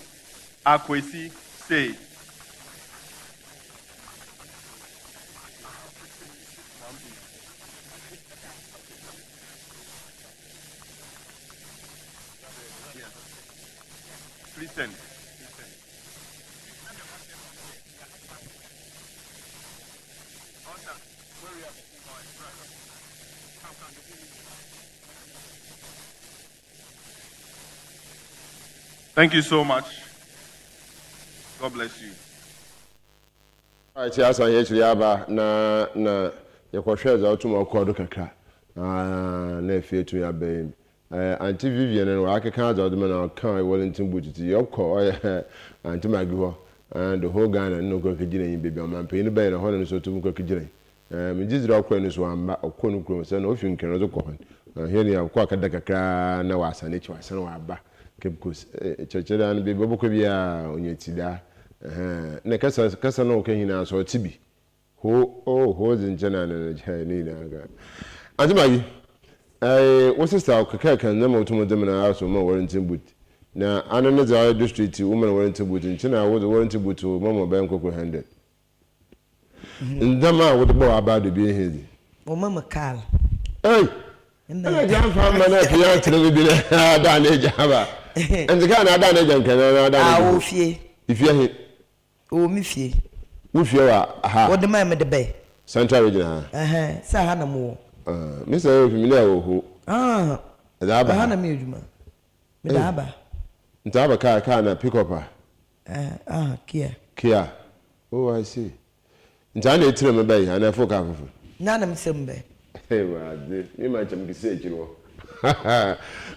Akwesi Sei. Please stand.
Thank you so much. God bless you.
Alright, yes, I hear you aba na yekwahwe za otum okodo kakra. Na efie tu ya be. Auntie Vivian and akeka za odem na kan Wellington Butiti yokọ Auntie Magho and the whole Ghana no go kigina yin baby am pe ni be na hono so tum go kigina. Me jizira okọ ni so amba okọ kro se na ofi nkeno zo kọ hon. Here ni akọ akada kakra na wasa ne chi wasa na waba. Kebkus chechera ni baby obokọ bia onyetida. Ne kasa no ke hina so tibi ho zinjana na jani na ga ajimagi wo sister okaka kan na motomo dem na aso ma Wellington Boot na anane za district woman Wellington Boot nchina wo Wellington Boot mama ben koko 100 ndama wo bo abado bi ehedi
o mama Carl
na jam fam na fiya tire bi na da na jaba ndika na da na jankan na da na
fie
ifia he
o mi fie
wo fie wa ha
wo de ma me de be
Central Region
sa ha na mo
Mr. Familia ho da ba
ha na me adwuma me da ba
nta ba ka na pick up Kia oh I see nta na etire me be ya na fo ka fufu
na na me sem be
wa de me ma cham kise echiro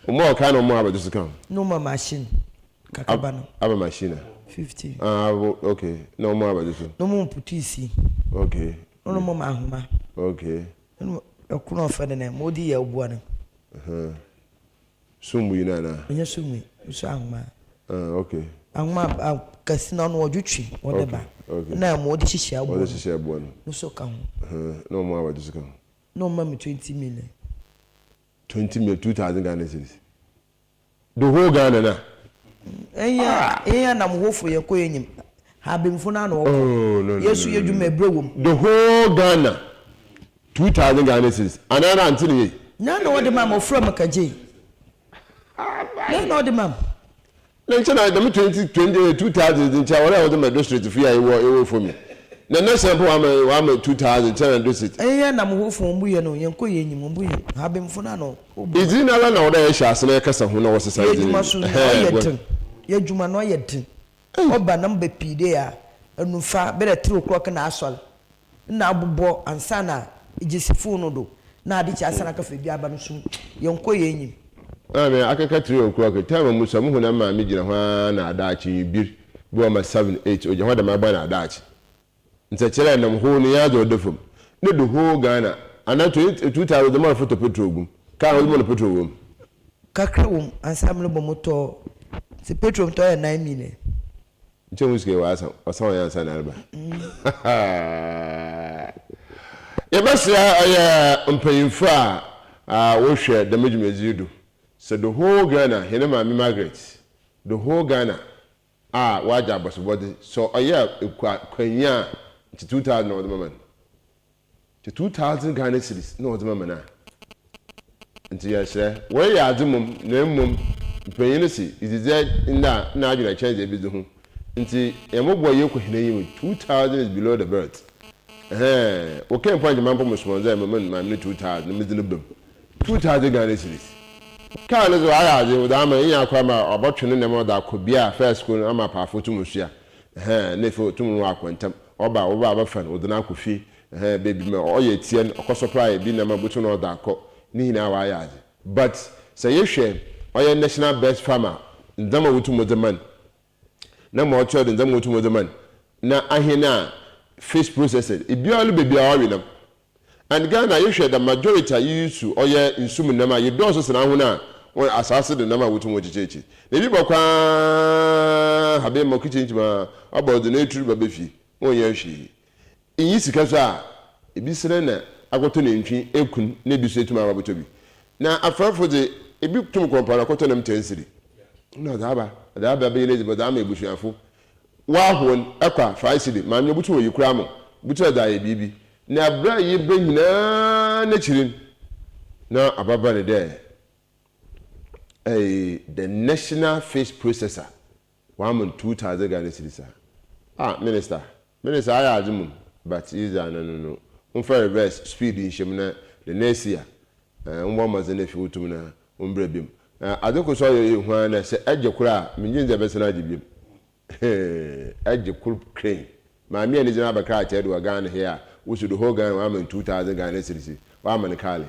o mo ka no mo abado su kan
no ma machine kakaba no
aba machine
50
okay no mo abado su
no mo putisi
okay
no mo ma ahoma
okay
no okuno ofede na mo di ya obuo na
sumu ina na
onye sumu so ahoma
okay
ahoma kasi na no odwutwi wodeba na mo di hihia abuo
wodi hihia abuo
no so ka ho
no mo abado su kan
no ma me 20 million
20 million 2000 Ghana cedis the whole Ghana na
eya na mhofo ye ko yenyim ha bemfo na no yesu yedwuma ebrewom
the whole Ghana 2000 Ghana cedis anana antini ye
na no wode mam ofro makaje no wode mam
na dem 2000 ncha wala wode my district fi ewo for me na next sample wa 2000 10 district
eya na mhofo mbuye no yenko yenyim mbuye ha bemfo na no
izina la na wode ye hyase na kasa ho na wo sesa
yedwuma no yedin oba number pide a anufa bere 3 o'clock na asol na abubo ansa na ejisifu no do na ade chi asana ka fa bi aba no sum yenko yenyim
me akaka 3 o'clock time musa mu na ma me gina ho na adaachi bir bi o ma 7 8 oje ho da ma ba na adaachi nta chere na ho no ya do defum ne do ho Ghana ana 2000 mo photo petrol gum ka ho mo petrol gum
kakra wom ansa me bo moto se petrol to 9 million
nche muske wa asa ya ansa na alba ya basia ya mpanyimfo a wo hwe da medwumezido so the whole Ghana hene ma me Margaret the whole Ghana waja abosobodi so oya kwanya 2000 no the moment 2000 Ghana cedis no the moment na nti ya hye we ya adumum na mmom mpanyine si izize na adwena change ebizi ho nti emogbo ye ko hene yim 2000 is below the belt okay point man po sponsor man 2000 na mizine bam 2000 Ghana cedis kan zo aya je da ma yin akwa ma obotwene ne mo da kobia first school ama pa foto musua ne fo tumu akwantam oba abafa na odana kofi baby me oye tie okoso supply bi na ma butu na oda akọ ni na wa aya but say ye hwe oye national best farmer ndama wutu modeman na mo ocho de ndama wutu modeman na ahina fish processor ibialu baby awi na and Ghana you share the majority use to oye insum na ma you don so na ho na asase de na ma wutu mo chichechi na bi bokwa habe mo kitchen ma about the nature babefi onye hwi inyi sika so a ebi sere na akoto na ntwi ekun na bi so etuma ababoto bi na afrafo de ebi tum kompara akoto na mtensiri na da ba be lezi boda ma ebusuafo wa hon akwa 5 cedi ma nyo butu oyikura mo butu da ye bibi na bra ye behina na chirin na ababa ne de the national fish processor 1,200 Ghana cedis minister aya adumum but is no unfair reverse speed in shemna the next year umbo mazene fi utum na umbre bim adoko so yo hwan na se agye kura minjin ze besena agye biem agye kur crane ma me ani jina bakra che do Ghana here we should hold Ghana 1,200 Ghana cedis wa man kale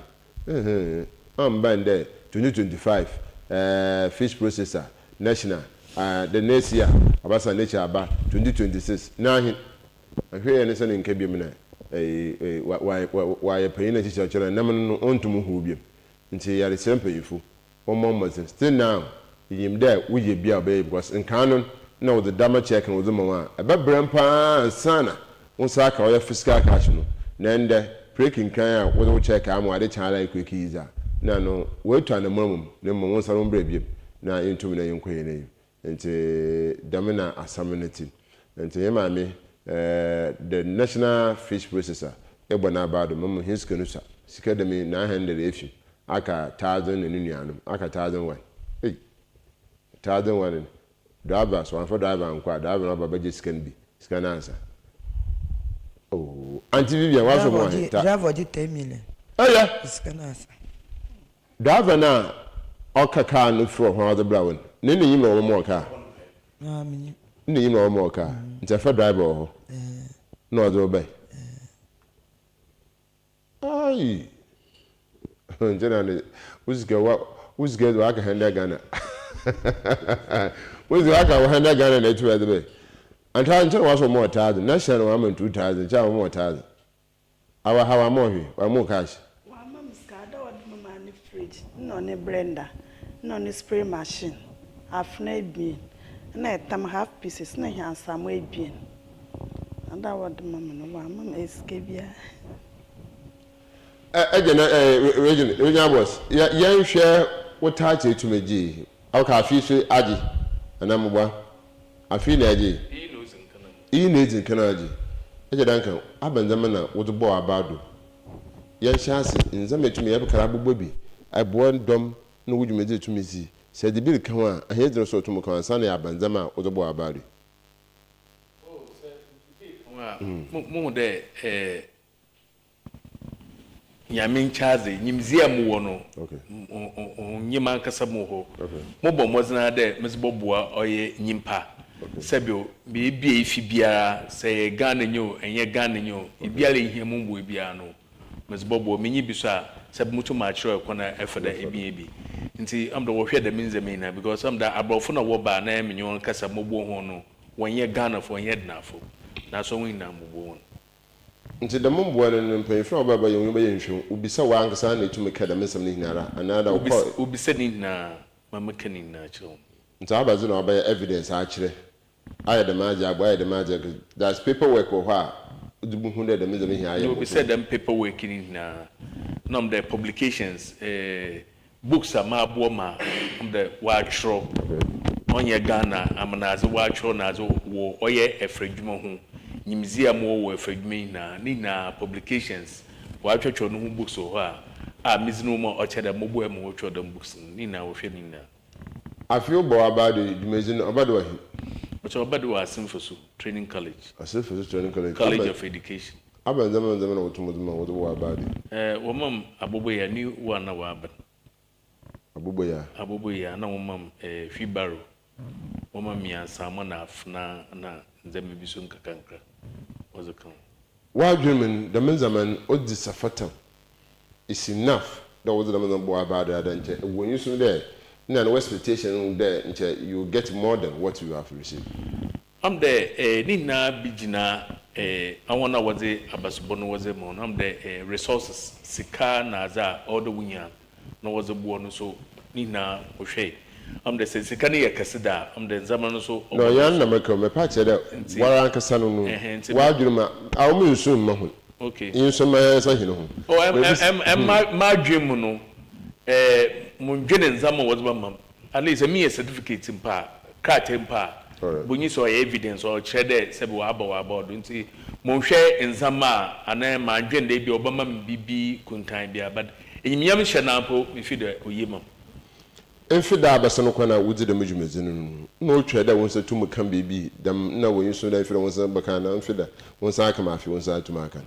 bande 2025 fish processor national the next year abasa nature aba 2026 na hin ahwe ne se ne nka biem na why paying a teacher and never on to move him until you are the same payful. 1 month still now, him there, would you be a baby? Because in canon, no, the damage checking with the mama. About grandpa and son, one sack or your fiscal cash. Then the breaking can with check. I'm what the child like quick easier. No, wait to the moment, the moment salon baby. Now into the young queen into Damina Assaminity. And to him, the national fish processor ebona about the moment his canusa secure me 900 if you aka 1,000 in union aka 1,001 hey 1,001 driver so for driver and quad driver no budget scan answer oh anti Vivian was one
driver did 10 million
oh yeah
scan answer
driver na oka car no for how the brown nini yim no more car
na me
nini yim no more car it's a for driver no other obey ay generally who's get work handle Ghana who's work handle Ghana na to the and try was more 1,000 national 1,200 just more 1,000 our how more cash
wa mam skada wa mama ni fridge no ne blender no ne spray machine afna bien na etam half pieces na hia samo ebien and that what mama no wa mama escapia
region boss yan share what touch to me ji how ka fi so agi anamwa afi na agi e knows in kanaji eje dan kan abanzama na wo do bo abado yan chance nzama tumi yabkara bobbo bi abo ndom no wudwumedi tumi si se de bi kan a ahedro so to mo kan san ya abanzama wo do bo abado
mo de nyamin chaze nyimzia mu wono nyima kasa mu ho mo bo mozna de mesboboa oye nyimpa sebio bi bia ifi bia se Ghana nyo enye Ghana nyo ibiala hiamu mbo bia no mesboboa menyi bi so a seb mutu ma chiro ekona efeda ebi nti am do wo hwe de minze na because am da abrofo na wo ba na menyo kasa mobo ho no wonye Ghana fo onye dnafo na so win na mobo ho
nti da mumbo na mpanyfo baba yonyo ba yenhwe ubisa wa ankasa na etume kada mesam ni hinara anada
ubisa ni na mamekani na chiro
nti abazo na obaya evidence a kire aya da maji agba aya da maji that's paperwork or ha udubu hunde da mesam hin aya
ubisa them paperwork ni na nom the publications books are ma bo ma the wa chiro onye Ghana amanaze wa chiro na zo wo oye efredwuma ho nyimzia mo wo efredwuma na ni na publications wa twetwo no hu books ho a mizinu mo ocheda mo bo e mo twetwo the books ni na wo hwe ni na
afio bo abado dimezin abado wa
but abado wa Asimfosu Training College
Training
College of Education
abanzama na wotumuzuma wo abado
wo mam abobo ya ni wa na wa aban abobo ya na wo mam fibaro wo mam ya samo na afna na nzeme biso nkakankra ozokan
wa dreaming the menzaman odi safata is enough that was the man bo abado that when you so there na no expectation there you get more than what you have received
am the ni na bigina awon na waze abasubono waze mo am the resources sika na za all the wunya na waze bo no so ni na ohwe am the sika ne yakasida am the nzama no so
no yan na meka me pa che da wara ankasa no no wa dwuma awu mu nsu ma ho
okay
inso ma sa hino ho
ma dwemu no mun dwene nzama waze ba mam at least me a certificate mpa card mpa bunyi so evidence or chede sebe wa aba do nti mo hwe nzama ana ma dwen de bi obama bibi kuntan bia but enyimyam hye na po me fi de oyema
enfida abasa no kwana wudi de mujumezinu no twede wonsa tumu kan bibi dam na wonyi so da enfida wonsa baka na enfida wonsa aka ma fi wonsa atuma aka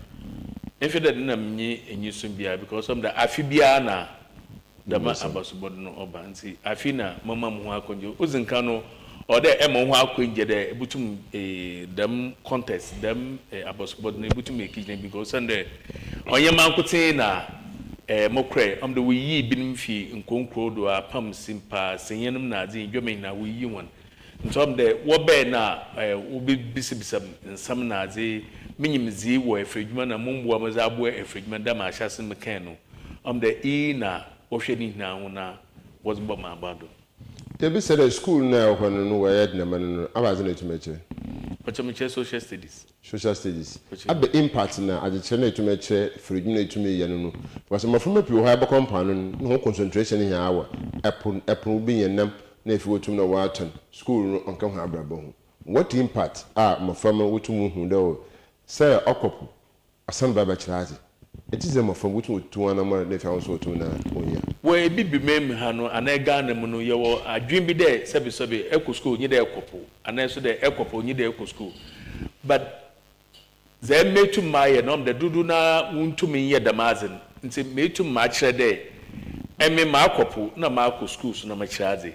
enfida de na mnyi enyi so bia because some da afi bia na dama abasobod no oba nti afina mama mu akonjo uzinka no ode emo ho akonje de ebutum dem contest dem abasobod no ebutum ekijin because and onye mankote na mokre am de we yi binim fi nkonkro do apam simpa senyenum na adin dwome na we yi won ntom de wo be na wo bisibisa nsam na adin minyimzi wo efredwuma na mumbo amaza abo efredwuma da ma ahase mekan no de na wo hwedi na ho na was bo ma abado
they be said school na when no we had na man abaze na tumeche
pachameche social studies
abe impact na ajeche na tumeche efredwuma na tume ye no because my from people ha be compound no concentration here awa epon bi yenam na efi wotum na waton school no onka ho abrabo ho what impact my from wotum hu de say okopo asan baba chirazi it is them from wotum to na more na efi so wotum na onya
we bibi mem ha no anega na mu no ye wo adwen bi de sebi eko school nyi de ekopo anaso de ekopo nyi de eko school but ze metu maye no de dudu na wuntumi ye damazin nti metu ma kire de eme ma akopo na ma akọ schools na ma kirazi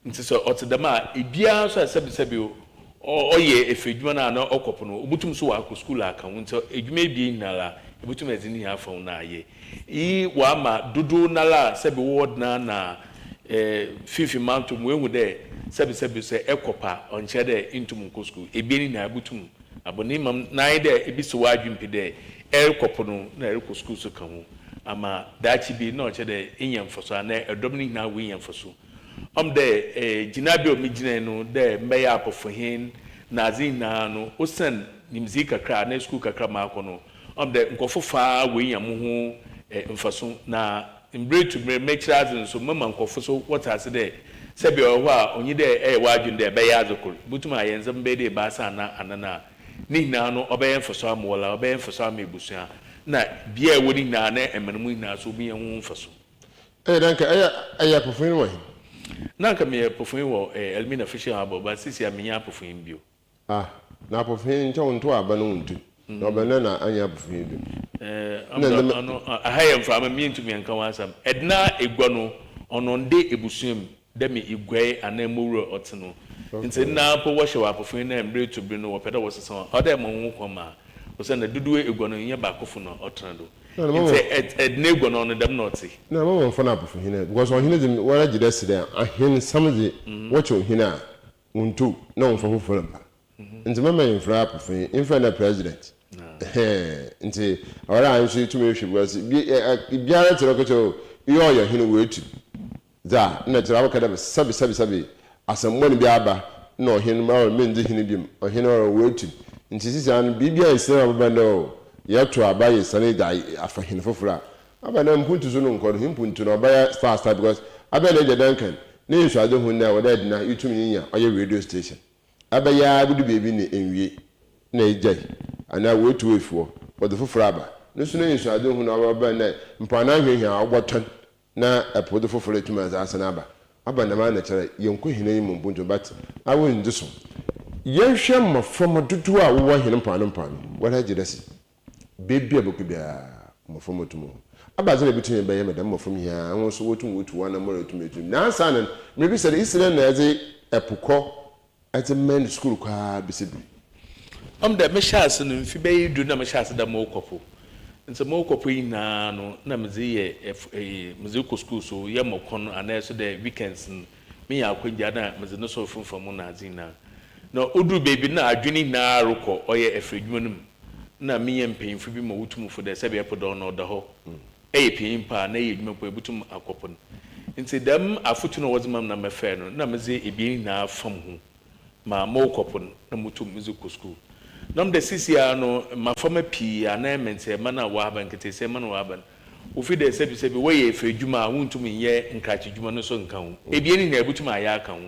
nti so otedama ebia so sebi oye efedwuma na okopo no obutum so wa akọ school aka nti edwuma bi nala ebutum ezini ha fa na aye I wa ma dudu nala sebi ward na fifi mantum we hu de sebi se ekopa onche de intum ko school ebieni na abutum aboni mam na de ebiso wadwimpi de ekopo no na eriko school so kan ho ama dachi bi na oche de enyamfoso na edom ni na we enyamfoso de jinabi o mi gina no de meya apofo hin na azin na no osan nimzi kakra na school kakra ma akono de nkofo fa we enyam ho mfaso na mbre to make azin so mama nkofo so what has de sebi o a onyi de wadwun de be ya azokol butuma yenzam be de ba sa na anana ni na no obeyen foso amola obeyen foso amebusia na bia woni na na emanmu na so bi hu foso
danka aya pofin wo
nanka me pofin wo elmina fishing abo ba sisi amenya pofin bio
na pofin ncho nto aba no ntu no be na anya pofin bio
no ahayem from me ntumi anka wasam edna egwa no ono nde ebusuam demi igwe anamuro otino nti na po wo hye wa pofin na embre to bi no wo peda wo sesan oda mo hu koma wo se na dudu egwa no nya ba kofo no otrando nti edna egwa no no dem not
na mo mfa na pofin na because on hine de wara gide side ahin samze wo che hina untu na wo fo fo ba nti mama infra pofin infra na president nti ora anso tumi hwe because biara tero ko cho yo hine wo etu za na tira wakada sabi asammo ni biaba na ohinu ma mendi hinu bim ohinu wo etu nti sisi an bibia isira babando yeto abaye sane da afa hinu fofura abana mpuntu so no nkodo mpuntu no abaya star because abana je dankan ne nso ade hu na wada dina yutumi nya oye radio station abaya budu bebi ne enwie na ejai ana wo etu efuo wode fofura aba ne so ne nso ade hu na abana mpana hwehia agboton na epodo foforo etuma za asana aba na ma na kire yenko hine mu mbunjo but awo ndiso yenhwe mafom dudu a wo hine mpano wala gidasi bebia bokubia mafom tumo aba za bitu be ye medam mafom hia awon so wotu wana moro tumetu na sanan mebi sare isire na eze epukọ ate men school kwa bisibi
de me shase no mfi be yidu na me shase da mo kopo nse mo kopo ina no na meze meze ko school so ye mo kon ana so the weekends me ya kwagya na meze no so funfam na azina no odu baby na adwini na rokọ oye efredwumanum na me ye mpemfu bi mo wutumfo de se be epodo no da ho pimpa na ye dwuma po ebutum akopo nse dem afutu no wozimam na mefe no na meze ebi na fam ho ma mo kopo na mutum meze ko school nam de sisia no mafama pi anaement mana wa ban kete se mana wa ban ofi de sebi we ye fedwuma wuntum ye nkachi dwuma no so nka ho ebieni na ebutuma ya aka ho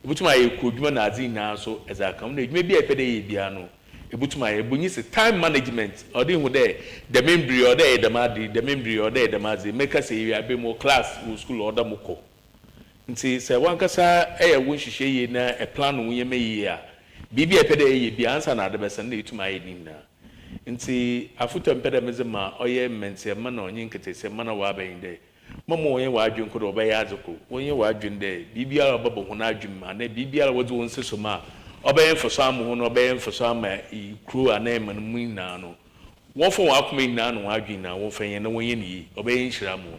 ebutuma ye ko dwuma na azin na so eza aka ho na dwuma bi epede ye bia no ebutuma ye bunyi se time management odi hu de the membri or de demadi the membri or de demazi make us ye abe mo class wo school order mo ko nti se wankasa wo hihye ye na e plan wo ye meyi a bibi epede ye bi ansa na adebesa na etuma ye dinna nti afuto mpede meze ma oye mente ma na onye nkete se ma na wa ban de mama onye wa adwun ko do be ya azeko onye wa adwun de bibia obabo ho na adwun ma na bibia wo de won seso ma obeye mfoso am ho no obeye mfoso ama ikru anema no mu na no won fo wa akoma ina no adwun na won fenye na wonye ni obeye nhira mu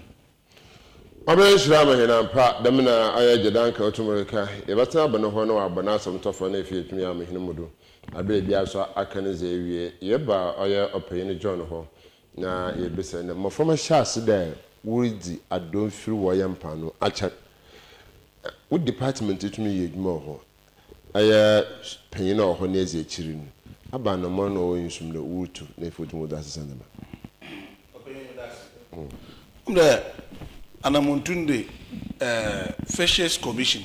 obeye nhira ma hena mpa dem na aya jedanka otumurika yebata abana ho na wa abana asomtofo na efi etumi am hena mudu abere bia so akane ze ewie yeba oya opeye John ho na yebese na mofoma shase de wuridi adonfiri wo yampa no acha wo department etumi yedwuma ho aya penye na ho na eze ekiri no aba no mo no yinsum na wutu na efotumo da asesa na
ba anamontunde Fisheries Commission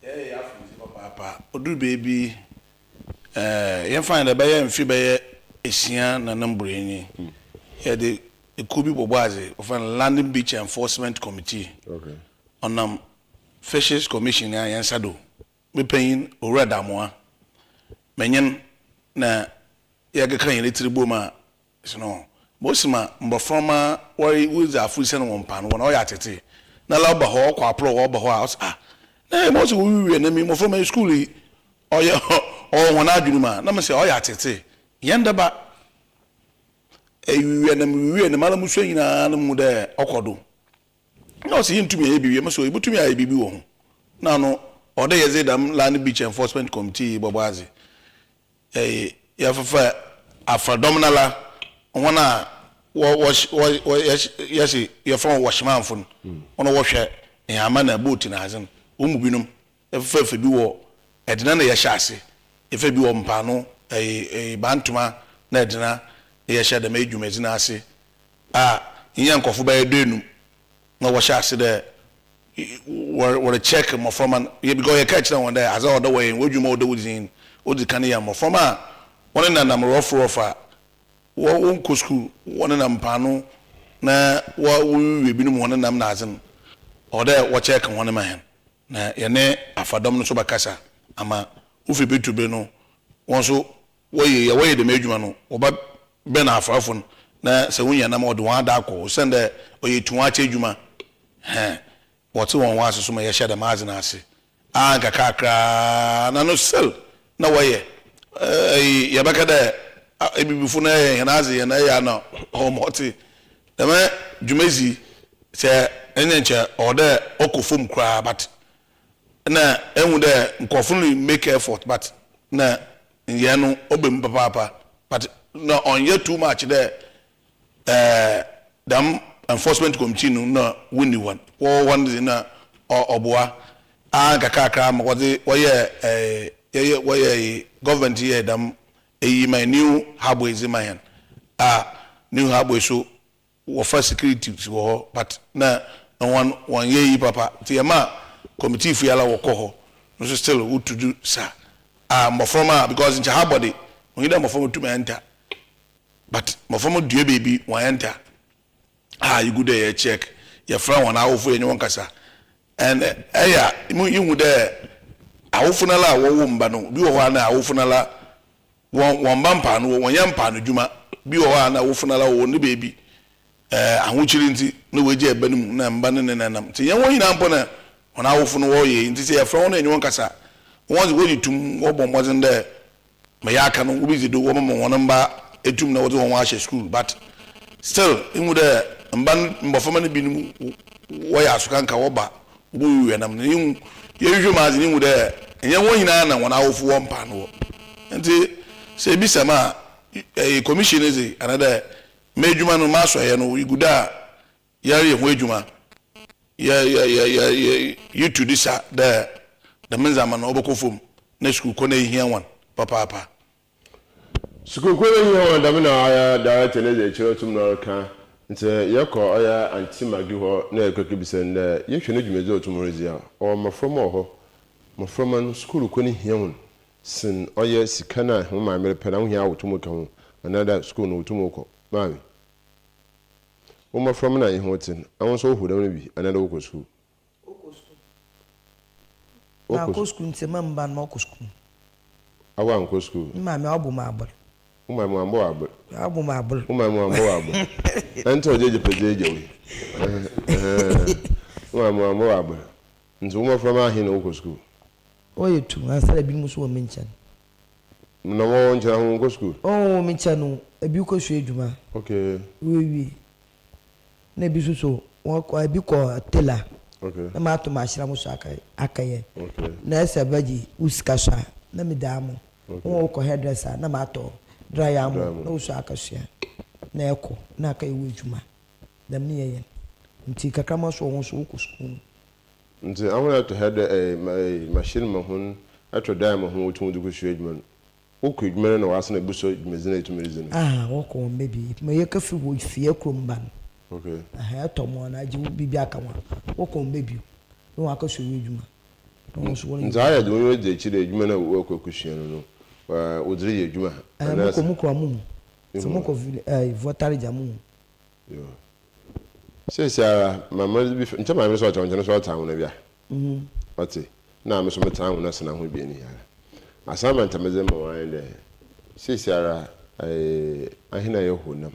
ya afunzi papa odu baby yen find da baye mfi baye esia na nambrenyi ya de ekubi bobaze of an Landing Beach Enforcement Committee.
Okay.
On Fisheries Commission ya yansado. Me payin already amwa. Menyen na ya ga kan yeletribo ma no. Bosima mbofoma wari wiza afuise no mpano wona oya tete. Na la ba ho kwa pro wo ba ho na mo se wiwe na mi mbofoma school oya o wona adwuma na me se oya tete. Yenda ba ewiwe na mwiwe na mala muso nyina na mu de okodo na so yintumi ya bibi maso ibutumi ya bibi wo na no ode yeze dam Land Beach Enforcement Committee bobazi ya fafa afradomnala wona yesi ya fa washmanfun ona wo hwe ya ama na boat na azin umu binum efa bi wo edina na ya hyase efa bi wo mpano bantuma na edina ya shada mai jumezi na ase nya nkofo ba edenu na wo sha ase de wo check mo from ye because ye catch na one day as other way wo juma odo wuzin odi kan ya mo from won na nam rofa wo ko school won na mpano na wo we binum won na na azin oda wo check won ma hen na ye ne afadom no so bakasa ama ufi betube no won so wo ye de medwuma no wo ba ben afafun na se wunya na mo de wan da ko sende oyetuwa chejuma wotu won wa so ma ye shada mazi na ase anga kakra na no sel na waye ya baka da ebibifu na ye na azi na ya na homoti da me jumezi se enyenche ode okofum kra but na enwu de nkofun make effort but na ye no obem papa but no on you too much there dam enforcement committee no winning one one is na oboa kakra ma woye government here dam my new harbor is in my hand new harbor so wo for security wo but na one year papa tiama committee for yala wo ko no still what to do sir mo from because in harbor dey when you mo from to enter but my former dear baby one enter you go there check your friend one hour for anyone kasa and you would there awufunala wo mba no bi wo na awufunala won bampa no won yampa no djuma bi wo na awufunala wo ne baby ahunchiri nti no weje ebanum na mba ne nanam ti yen won yina mpo na won awufunu wo ye nti se your friend one anyone kasa won go yitum wo bom wazin there mayaka no ubizi do wo mama won mba etum na wodo won wa school but still imu de mban mbofoma ne binum wo ya asukanka wo ba wo wiwe nam ne yin ye mazi ni mu de enye won nyina na won awofu wo mpa no nti se bi sama commission ezi another medjuma no maso ye no iguda yare ho edjuma you to this the menzama no obokofom na school ko na ehia wan papa
school ko na ehia wan dam na aya director na ze chiro tum no ka nti yeko aya anti magi ho na ekeke bisen na ye hwe na dwumezi otum rezia o mafrom ho mafrom no school ko na ehia wan sin oya sikana ho ma mere pena ho hia wotum ka ho another school no wotum ko mami o mafrom na ehia wotin awon so hu dam na bi another wo school
na ko school nti mamba na ko school
awa nko school
mama obu ma abol
mama ambo abol
Abu Mabel.
Umamabo. Ento jeje pejeje we. Umamabo. Nzuma from ahin oko school.
Oye tu, answer bi muso wo menchen.
No mo ncha ho oko school.
Oh, menchen no, ebi ko hwe adwuma.
Okay.
We. Na bi so won ko ebi ko tela.
Okay.
Na ma to ma hira muso akaye.
Okay.
Na esa baji uskasha na mi damu. Won ko hairdresser na ma to dry am na uso akashia. Na eko na akaye wo adwuma. Dam ne ye. Nti kakama so won so oko school.
Nti I want to head a machine mahun atro dai mahun otu du ko hwe Oku adwuma na wase na buso adwumazina etumizina.
Woko maybe me ye kafi wo fie kromba.
Okay.
Tomo na agi bibi aka wa. Woko maybe. No akasho adwuma. No so woni.
Nza ya de won de chire adwuma na wo akwakuhia no. Odire ye adwuma.
Muko amu. So muko votary jamu.
Yo. Sesa mama bi ncha mama so acha ncha so ata na bia. Oti. Na me so meta ho na sena ho bi ani yara. Assignment ameze ma wan de. Sesa ahina ye honam.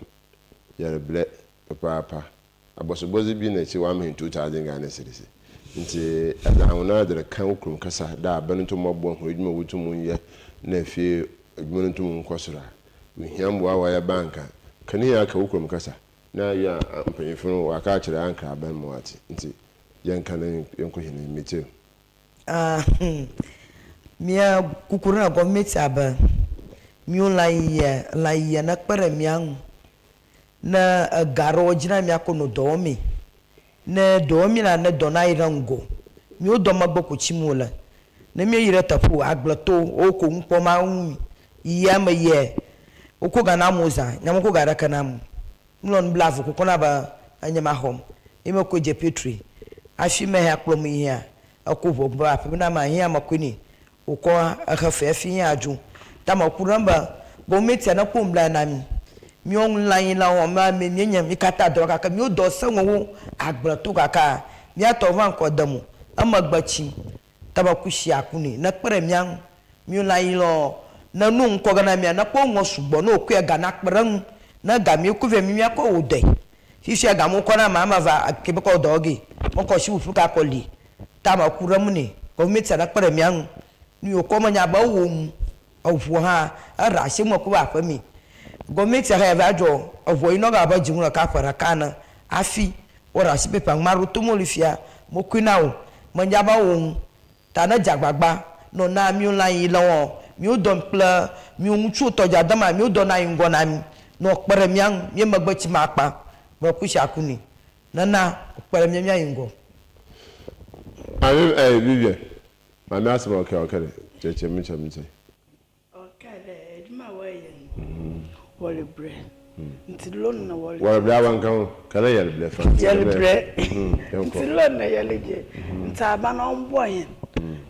Yare ble papa. Abosobozi bi na chi 1,200 Ghana cedis. Nti adahuna de kan ukrum kasa da abanto mobbo ho edwuma wutum ye na fie edwuma ntum nkosora. We hiambo wa ya banka. Kani ya ka ukrum kasa. Na ya mpanyefunu waka kire anka aban mu ati nti yanka na yanko hene mete
mia kukuru na government aba mi la ya na kpere mian na garo jina mi akono domi na domi na dona irango mi o do magbo chimula na mi yire tapu aglato o ko npo ma iya ma ye o ko gana muza nyam ko gara kana mlon blavu ko kona ba anyama hom ime ko je petri afi me ha kpom hia akofo ba pe na ma hia makoni uko akafe afi hia aju tama kuramba gometi na ko mbla na mi on line la o ma me nyanya mi kata do kaka mi o do sanwo agbrato kaka mi atova nko damu amagbachi taba kushi akuni na kpere mian mi line lo na nu nko gana mi na ko ngo sugbo na oku ga na kpere na gami ku ve mi akọ ode sisi agamu ko na mama va kebe ko dogi mo ko shi ufu ka ko li ta ma kuram ni ko mi tsana kpere mi an ni o ko ma nya ba wo mu ofu ha ara shi mo ko ba fa mi go mi tsara ya va jo ofu ino ga ba jimu ka fara kana afi ora shi pe pa maru to mo lifia mo ku na o mo nya ba wo ta na jagbagba no na mi o la yin lawon mi o don pla mi o mu chu to ja dama mi o don na yin go na mi no kpere mian mi magbachi makpa bro kusha kuni nana kpere mian yingo
ami Vivian mama asema okay cheche mi okay
de edma waye wole bre nti lon na wole
bre awankan kana yele bre fa
yele bre nti lon na yele je nti aba na ombo yen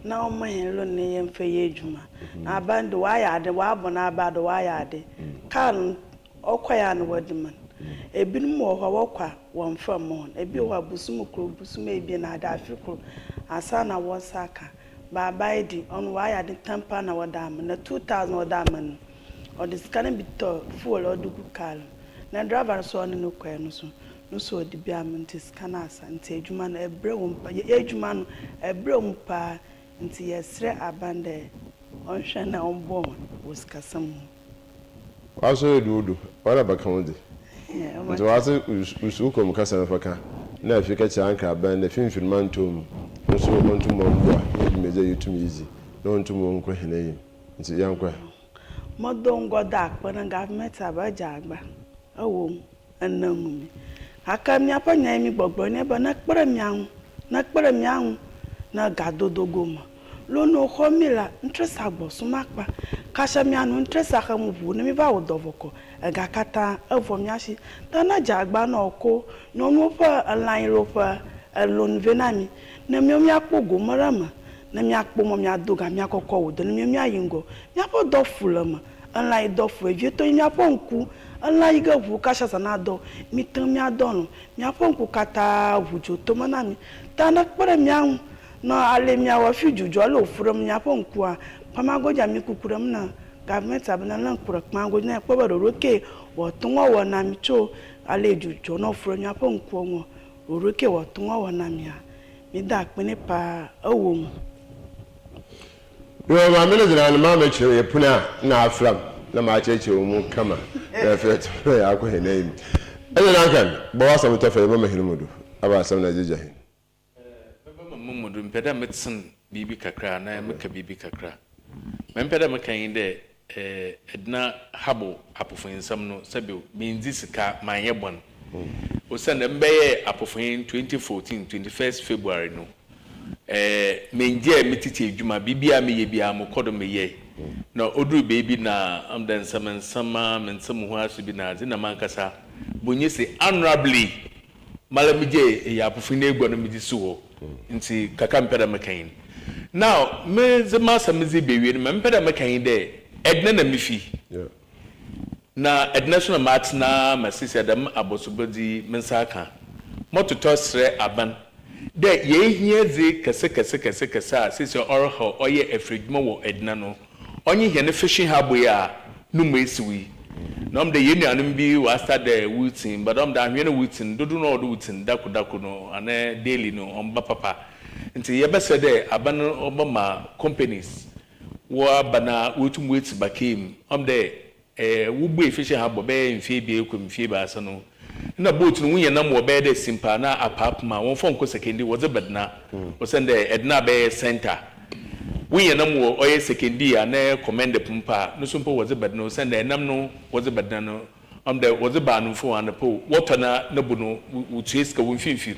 na ommo yen lon na yen fe ye edwuma na aba ndo wa ya de wa abo na aba do wa ya de kan okwaya no wadiman ebinum wo hwa wokwa won fam hon ebi wo abusum kro busum ebi na ada afikro asa na wo saka ba baidi on wa ya de tampa na wadam na 2000 wadam o diskan bito fuel odugu kal na driver so on no kwa no so odi bia menti skana asa nti edwuma na ebre wo mpa edwuma no ebre wo mpa nti yesre abande on hwe na on bo wo skasam
aso edudu wala bakanode nti wase usuko mukasa na faka na afika cha anka ban na finfin mantom nso montum mbo meze yutum easy no ntum nko henayi nti yankwa
modongo da akpana government abaja agba awo anamumi akami apanya mi gbogbo ne ba na kpere mian na gadodogoma lono khomila ntresa gbosumakpa kasha mianu ntresa khamuvu ne mi ba wodovoko agakata avomyashi tana jagba na oko no no pa align ropa alon venami na mi akpogo marama na mi akpo mo mi adoga mi akoko wodo na mi ayingo mi apo dofulama align dofu ejeto mi apo nku align gavu kasha sanado mi tan mi adonu mi apo nku kata vujo to manami tana kpere mian no ale mi awa fijujo lo furam nya po nku a pamagoja mi kukuram na government abana lan kura pamago na kpo baro roke wɔtonwa wɔ namcho aleju jono fronya ponko ngo uruke wɔtonwa wɔ namia mida akpene pa awom
yo ma mele dina na ma me chire ye puna na afram na ma cheche mu kama na fet ya ko he name ele na kan bo wasam to fe ma mahirmudu aba sam na jeje he
Mumudu mpeda metsin bibi kakra na meka bibi kakra mpeda meka inde edna habo apofin sam no sabe minzi sika manye bon osanda mbeye apofin 2014 21st February no menje metiti adwuma bibia meye bia mokodo meye na oduru baby na amdan sama mensam ho aso bi na zina mankasa bonyese honorably malamije ya apofin egbo no midi so nti kaka mpeda mekain now me zema samezi bewie no mpeda mekain de edna na mifi na edna so na matna masisi adam abosobodi mensaka mototo sre aban de ye hia ze kese sisi orho oye afridmo wo edna no onye hia ne fishing habo ya no mesiwi nom de yenu anum bi wa start the wooting but da hwene wooting dodo no do wooting dako no ana daily no omba papa nti ye bese de aban obama companies wa bana wotum wait bakem de wo bu efishe ha bo be mfie bi ekwamfie ba asa no na boat no wuye na mo be de simpa na apapma won fon ko sekendi wo ze bedna wo sende edna be center wuye na mo oye sekendi ya na command pumpa no so mpo wo ze bedna wo sende enam no wo ze bedna no de wo ze ba no fo an po water na bu no wutueska wo mfimfir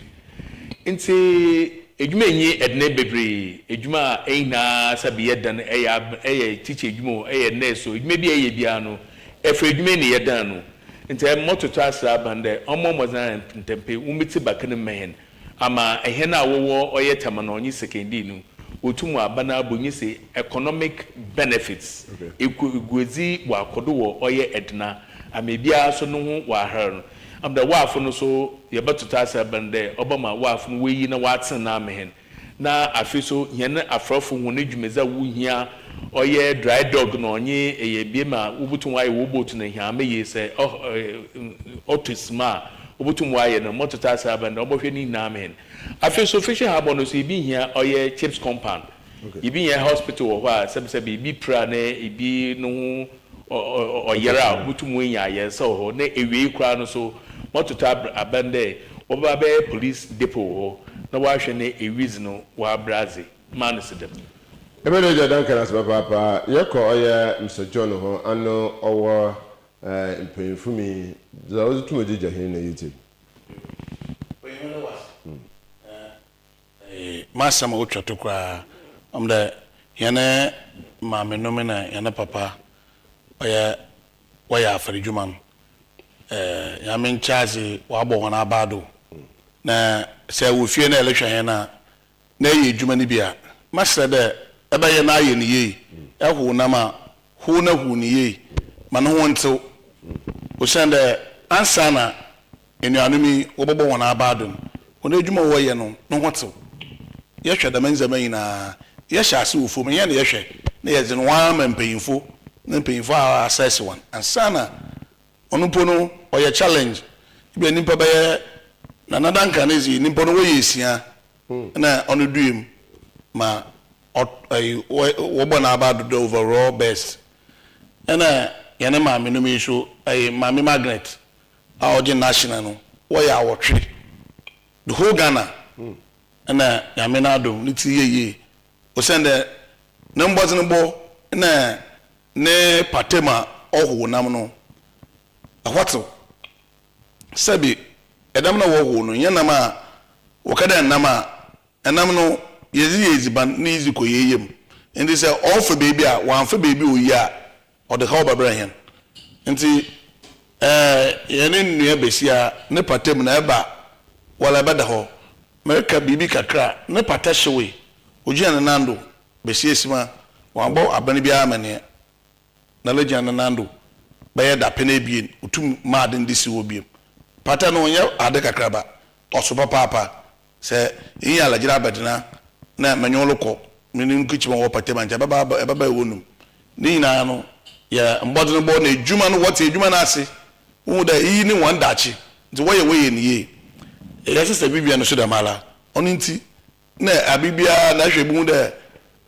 nti ejuma enyi edna bebre ejuma eina sabi yedan eya teacher ejuma eya nurse ejuma bi eya bia no efe ejuma ni yedan no nti mototo asra bande omomozan ntempe umiti bakene mehen ama ehena awowo oye tamana onyi sekendi no otumu abana abonyise economic benefits eguezi wa kodo wo oye edna amebia so no ho wa har amda wafo no so ye batoto asra bande obama wafo no weyi na watsen na mehen na afiso yene afrofo ho ne dwumeza wo hia oye dry dog no onye eyebie ma ubutu waye wo botu na hia ameye se otisma ubutu waye no motota sabanda obohwe ni na amen afiso fishe habo no so ibi hia oye chips compound ibi hia hospital wo ha sebse ibi pra na ibi no oyera ubutu mu nya ye se ho na ewie kura no so motota abande oba be police depot ho na wa hwe na ewiz no wa brazi man sedem
ebele jadan kana saba papa yeko oye Mr. John ho ano owo mpemfumi za ozutumo jeje hin na YouTube
masama otwato kwa amda yana mame nomena yana papa oya afarijuman ya men chazi wa bo wana abado na se wo fie na elehwe hen na ye djuma ni bia masede ebe ye na aye ni ye ehu na ma hu na hu ni ye ma no wonto o sende ansa na enuanumi wo bobo wana abado ona djuma wo ye no wonto ye hwe da manzama ina ye hyase wo fo me ye na ye hwe na ye zin wa ma mpeyinfo na mpeyinfo a assess one ansa na onupo no oye challenge ibe nimpa ba ye na nadanka nezi nimpa no wo yesia na onu duim ma wo bona about the overall best na yana ma me no me show mami magnet a national no wo ya wotwe the whole Ghana na ya me na do ni ti yeye o sende na mbozi no bo na ne patema ohu nam no ahwato sabi edam na wo no yenam a wakada nam a enam no yezi ban ni iziko yeyem ndi se ofa baby a wanfa baby oyi a ode ka obabra hen nti yene nua besia ne patem na eba wala beda ho mereka bibi kakra ne pata hyewe ogiana nando besia sima wabo abane bia amane na legiana nando baye da pene bien utum maden disi wo biem pata no nya ade kakra ba oso papa se yin ala gira badina na manyolo ko minin kichima wo patem anja baba wonum ni na no ya mbodno bo na ejuma no wote ejuma na ase wo da yi ni one dachi nti woye ni ye ya sese bibia no so da mala ono nti na abibia na hwe bu da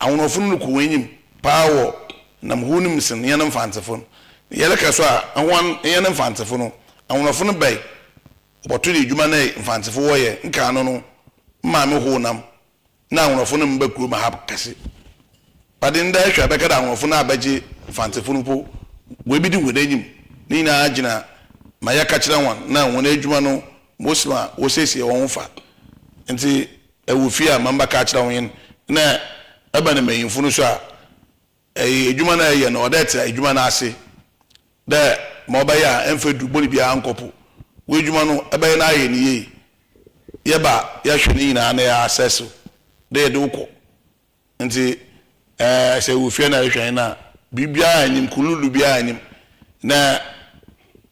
awonofo no ko wenyim paawo na mhunim sen ye no mfantefo no ye leka so a ahwan ye no mfantefo no awonofo no bai oboto de djuma na mfantefo woye nka no no ma me ho nam na awonofo no mbakuru ma hab kase badin da hwe abeka da awonofo no abaje mfantefo no po we bi di wedanyim ni na agina ma ya ka kira wan na won adwuma no mosima wo sesie won fa nti ewufia mamba ka kira won na aba na mayimfu no so a adwuma na ye no odet adwuma na ase da ma obaya emfa du boni bia ankopo wo adwuma no aba na aye ni ye ye ba ya hwe ni na na ya access de de uko nti se wufia na hwe na bibia anyim kululu bia anyim na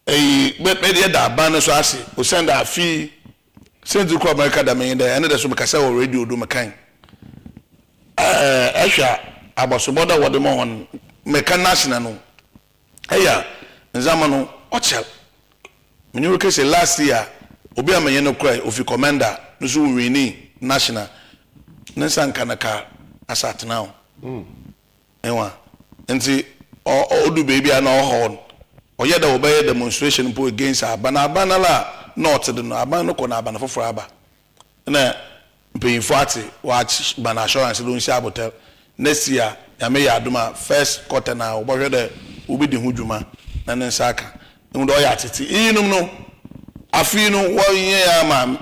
be da ban so ase o send a fee send ko America da me da ene da so be kasa o radio do mekan ehwa abosoboda wode mo hon mekan national no eya nzama no ochel menyu ke say last year obi amenye no cry ofi commander no so wini national nsan kanaka asat now enwa nti odu baby ana ohon oye da obey demonstration po against abana la north de no abana ko na abana foforo aba na mpeyinfo ate watch bana assurance do nsi abotel next year ya me ya aduma first quarter na obohwe de obi di hudwuma na nsa aka ndo oya atete inum no afi no wo yen ya ma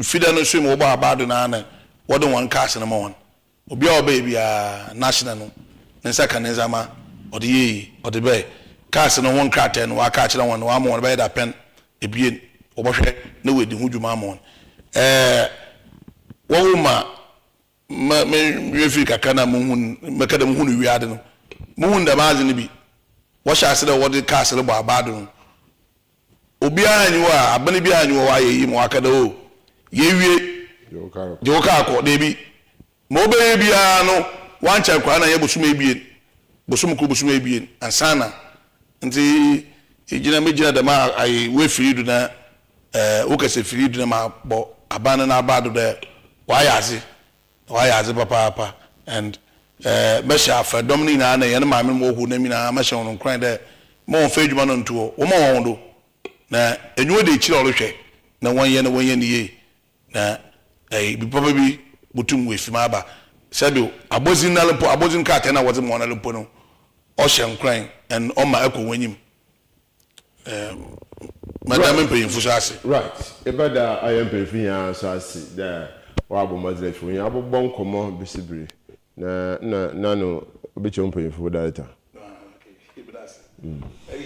fida no swim obo abado na na wodo won cash na mo won obi a obey bia national no nsa ka nzama odi be cash no won krate no aka kire won wa mo be da pen ebien obohwe na wedi hudwuma mo woma me refi kakana muhun mekada muhun wiade no muhun da mazi ni bi wo sha ase da wodi cash le bo abado no obi anyi wa abani bi anyi wa yeyi mo akada o yewie joka akọ debi mo be bia no wancha kwa na ye bosum ebien bosum ko bosum ebien ansana nti ejina mejina da ma ai we firidu na wo kase firidu na ma bo abana na abado de wayazi papa and mesha fa domini na na ye na ma me mo hu na mi na mesha won kran de mo fa edwuma no ntuo wo ma won do na enwo de kire orohwe na won ye ni ye na bi papa bi butum we fi ma ba sabi abozin na lempo abozin ka te na wozi mo na lempo no o hye kran and o ma akọ wanyim madam pay fuso ase
right ebada I am pay fi ya so ase da wa abo madre fi ya abo bon komo bisibiri na no obi che pay fu director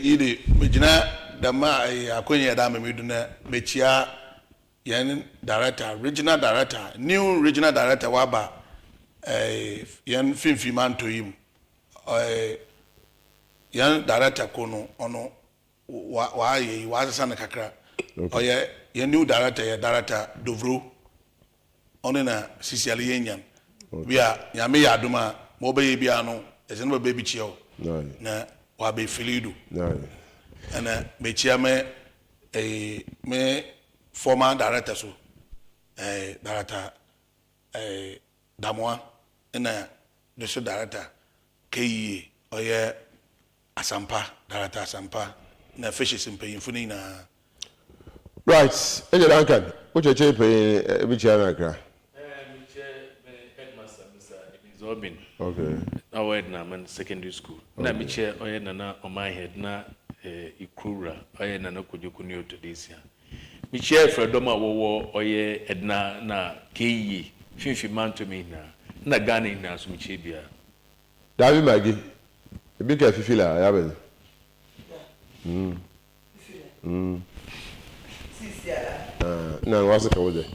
yidi bejina da ma akonya da medu na bechia yan director regional director new regional director wa ba yan finfi manto yim yan director kono ono wa ye wa sana kakra oye yan new director ya director dovro ono na sisiali yenyan bia nyame ya aduma mo be bia no ese no be bi chiao na wa be filidu ana be chia me former director so director Damoa na the show director KE oye asampa director asampa na fishes in paying funi na
right eje Duncan wo cheche pay bi chia na kra
mi che headmaster Mr. Robin
okay
awed na man secondary school na mi che oye na Omar head na Ikrura oye na kujukuni otodisia mi che Fredoma wo oye edna na KE fifi manto mi na Ghana na so mi che bia
Davi magi ebi ka fifi la ya be na wasa ka wode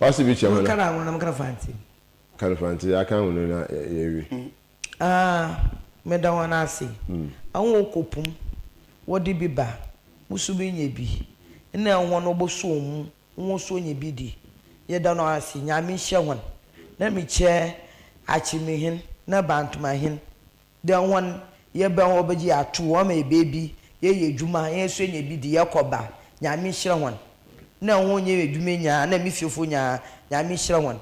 wasa bi chama
kana wona mkana fanti
ya kan wona na yewi
me da wona ase anwo kopum wodi bi ba musu bi nye bi na won no boso mu won so nye bi di ye da no ase nyame hye won na mi che achimihin na bantuma hin de won ye ba wo beji atu wo ma bebi ye juma ye so nye bi di yakoba nyame hire won na ho nye edwuma nya na mifiofo nya nyame hire won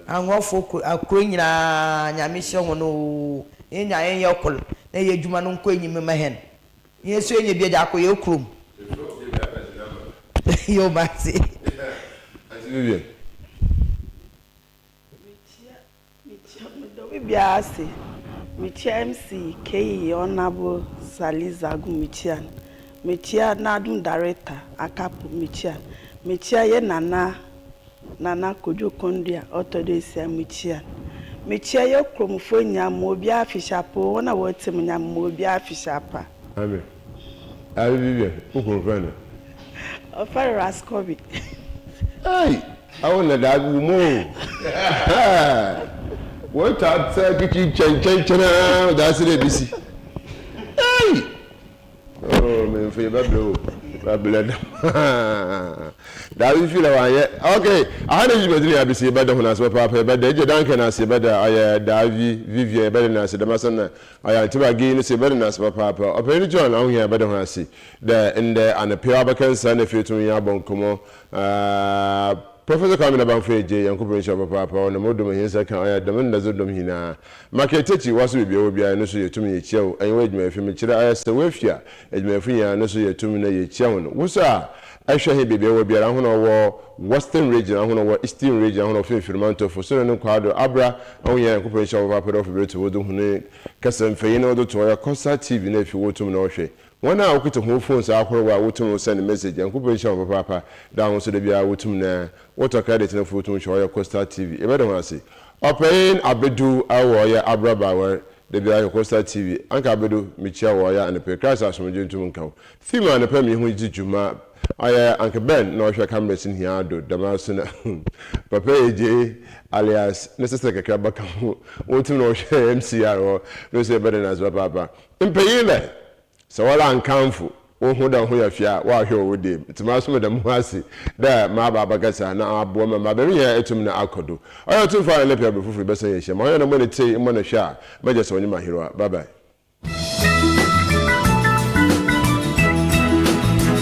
anwofo akro nyina nyame hire won o nya ye yakol na ye juma no nko enyim ma hen ye so nye bi da akoye krom yo basi
biase mitia MC KE Honorable Saliza Gumichian mitia nadun director akapu mitia ye nana kojo kondia orthodoxia mitia ye kromfo nyam obi afishapo wona wotem nyam obi afishapa
amen abi bibi ukromfo na
ofare Rascovi
hey awon da agu mo what up say kichi chen that's the BC hey oh me fe bablo that we feel okay I had you between ABC better when I saw papa but the danke na say better I Davi Vivian better na say the mason I to again say better na say papa openi John on here better when I see the in the and the Pirabakan son if you to me abon komo Professor Kamina Banfeje Yankupin Shop Papa on the Modum Hinsa can I demand as Dom Hina. Marketechi was with you, no so you to me a chill, and wait me if you make I asked the Wifia, and me free no so you to me a chill. What's up? I shall he be will be around our Western region, I want our Eastern region, I want to Firmanto for Sunan Quadro Abra, on Yankupin Shop Papa of Red to Wodun Cassan Fayno to our Costa TV if you want to know. One hour to home phones are where we to send a message and cooperation of papa down to the Bia Wutum water credit and photo show your Costa TV. If I don't see. Open Abedu, our Abra Bauer, the Bia Costa TV, Uncle Abedu, Michel Wire, and the Pecas as from Gentleman Cow. Female and the Pemi who did Juma. I Uncle Ben, no shall come in here, do Damascena. Papa J. alias necessary Kabaka, want to know MCR or no say better as well, Papa. In Payne. So all uncomfortable. Who down here fear, while here with them. It's my some of them mercy. There, my babagasa, now a woman, my baby, it's me I could do. I have to find a little before we best say, my own money, say, money share, but just only my hero. Bye bye.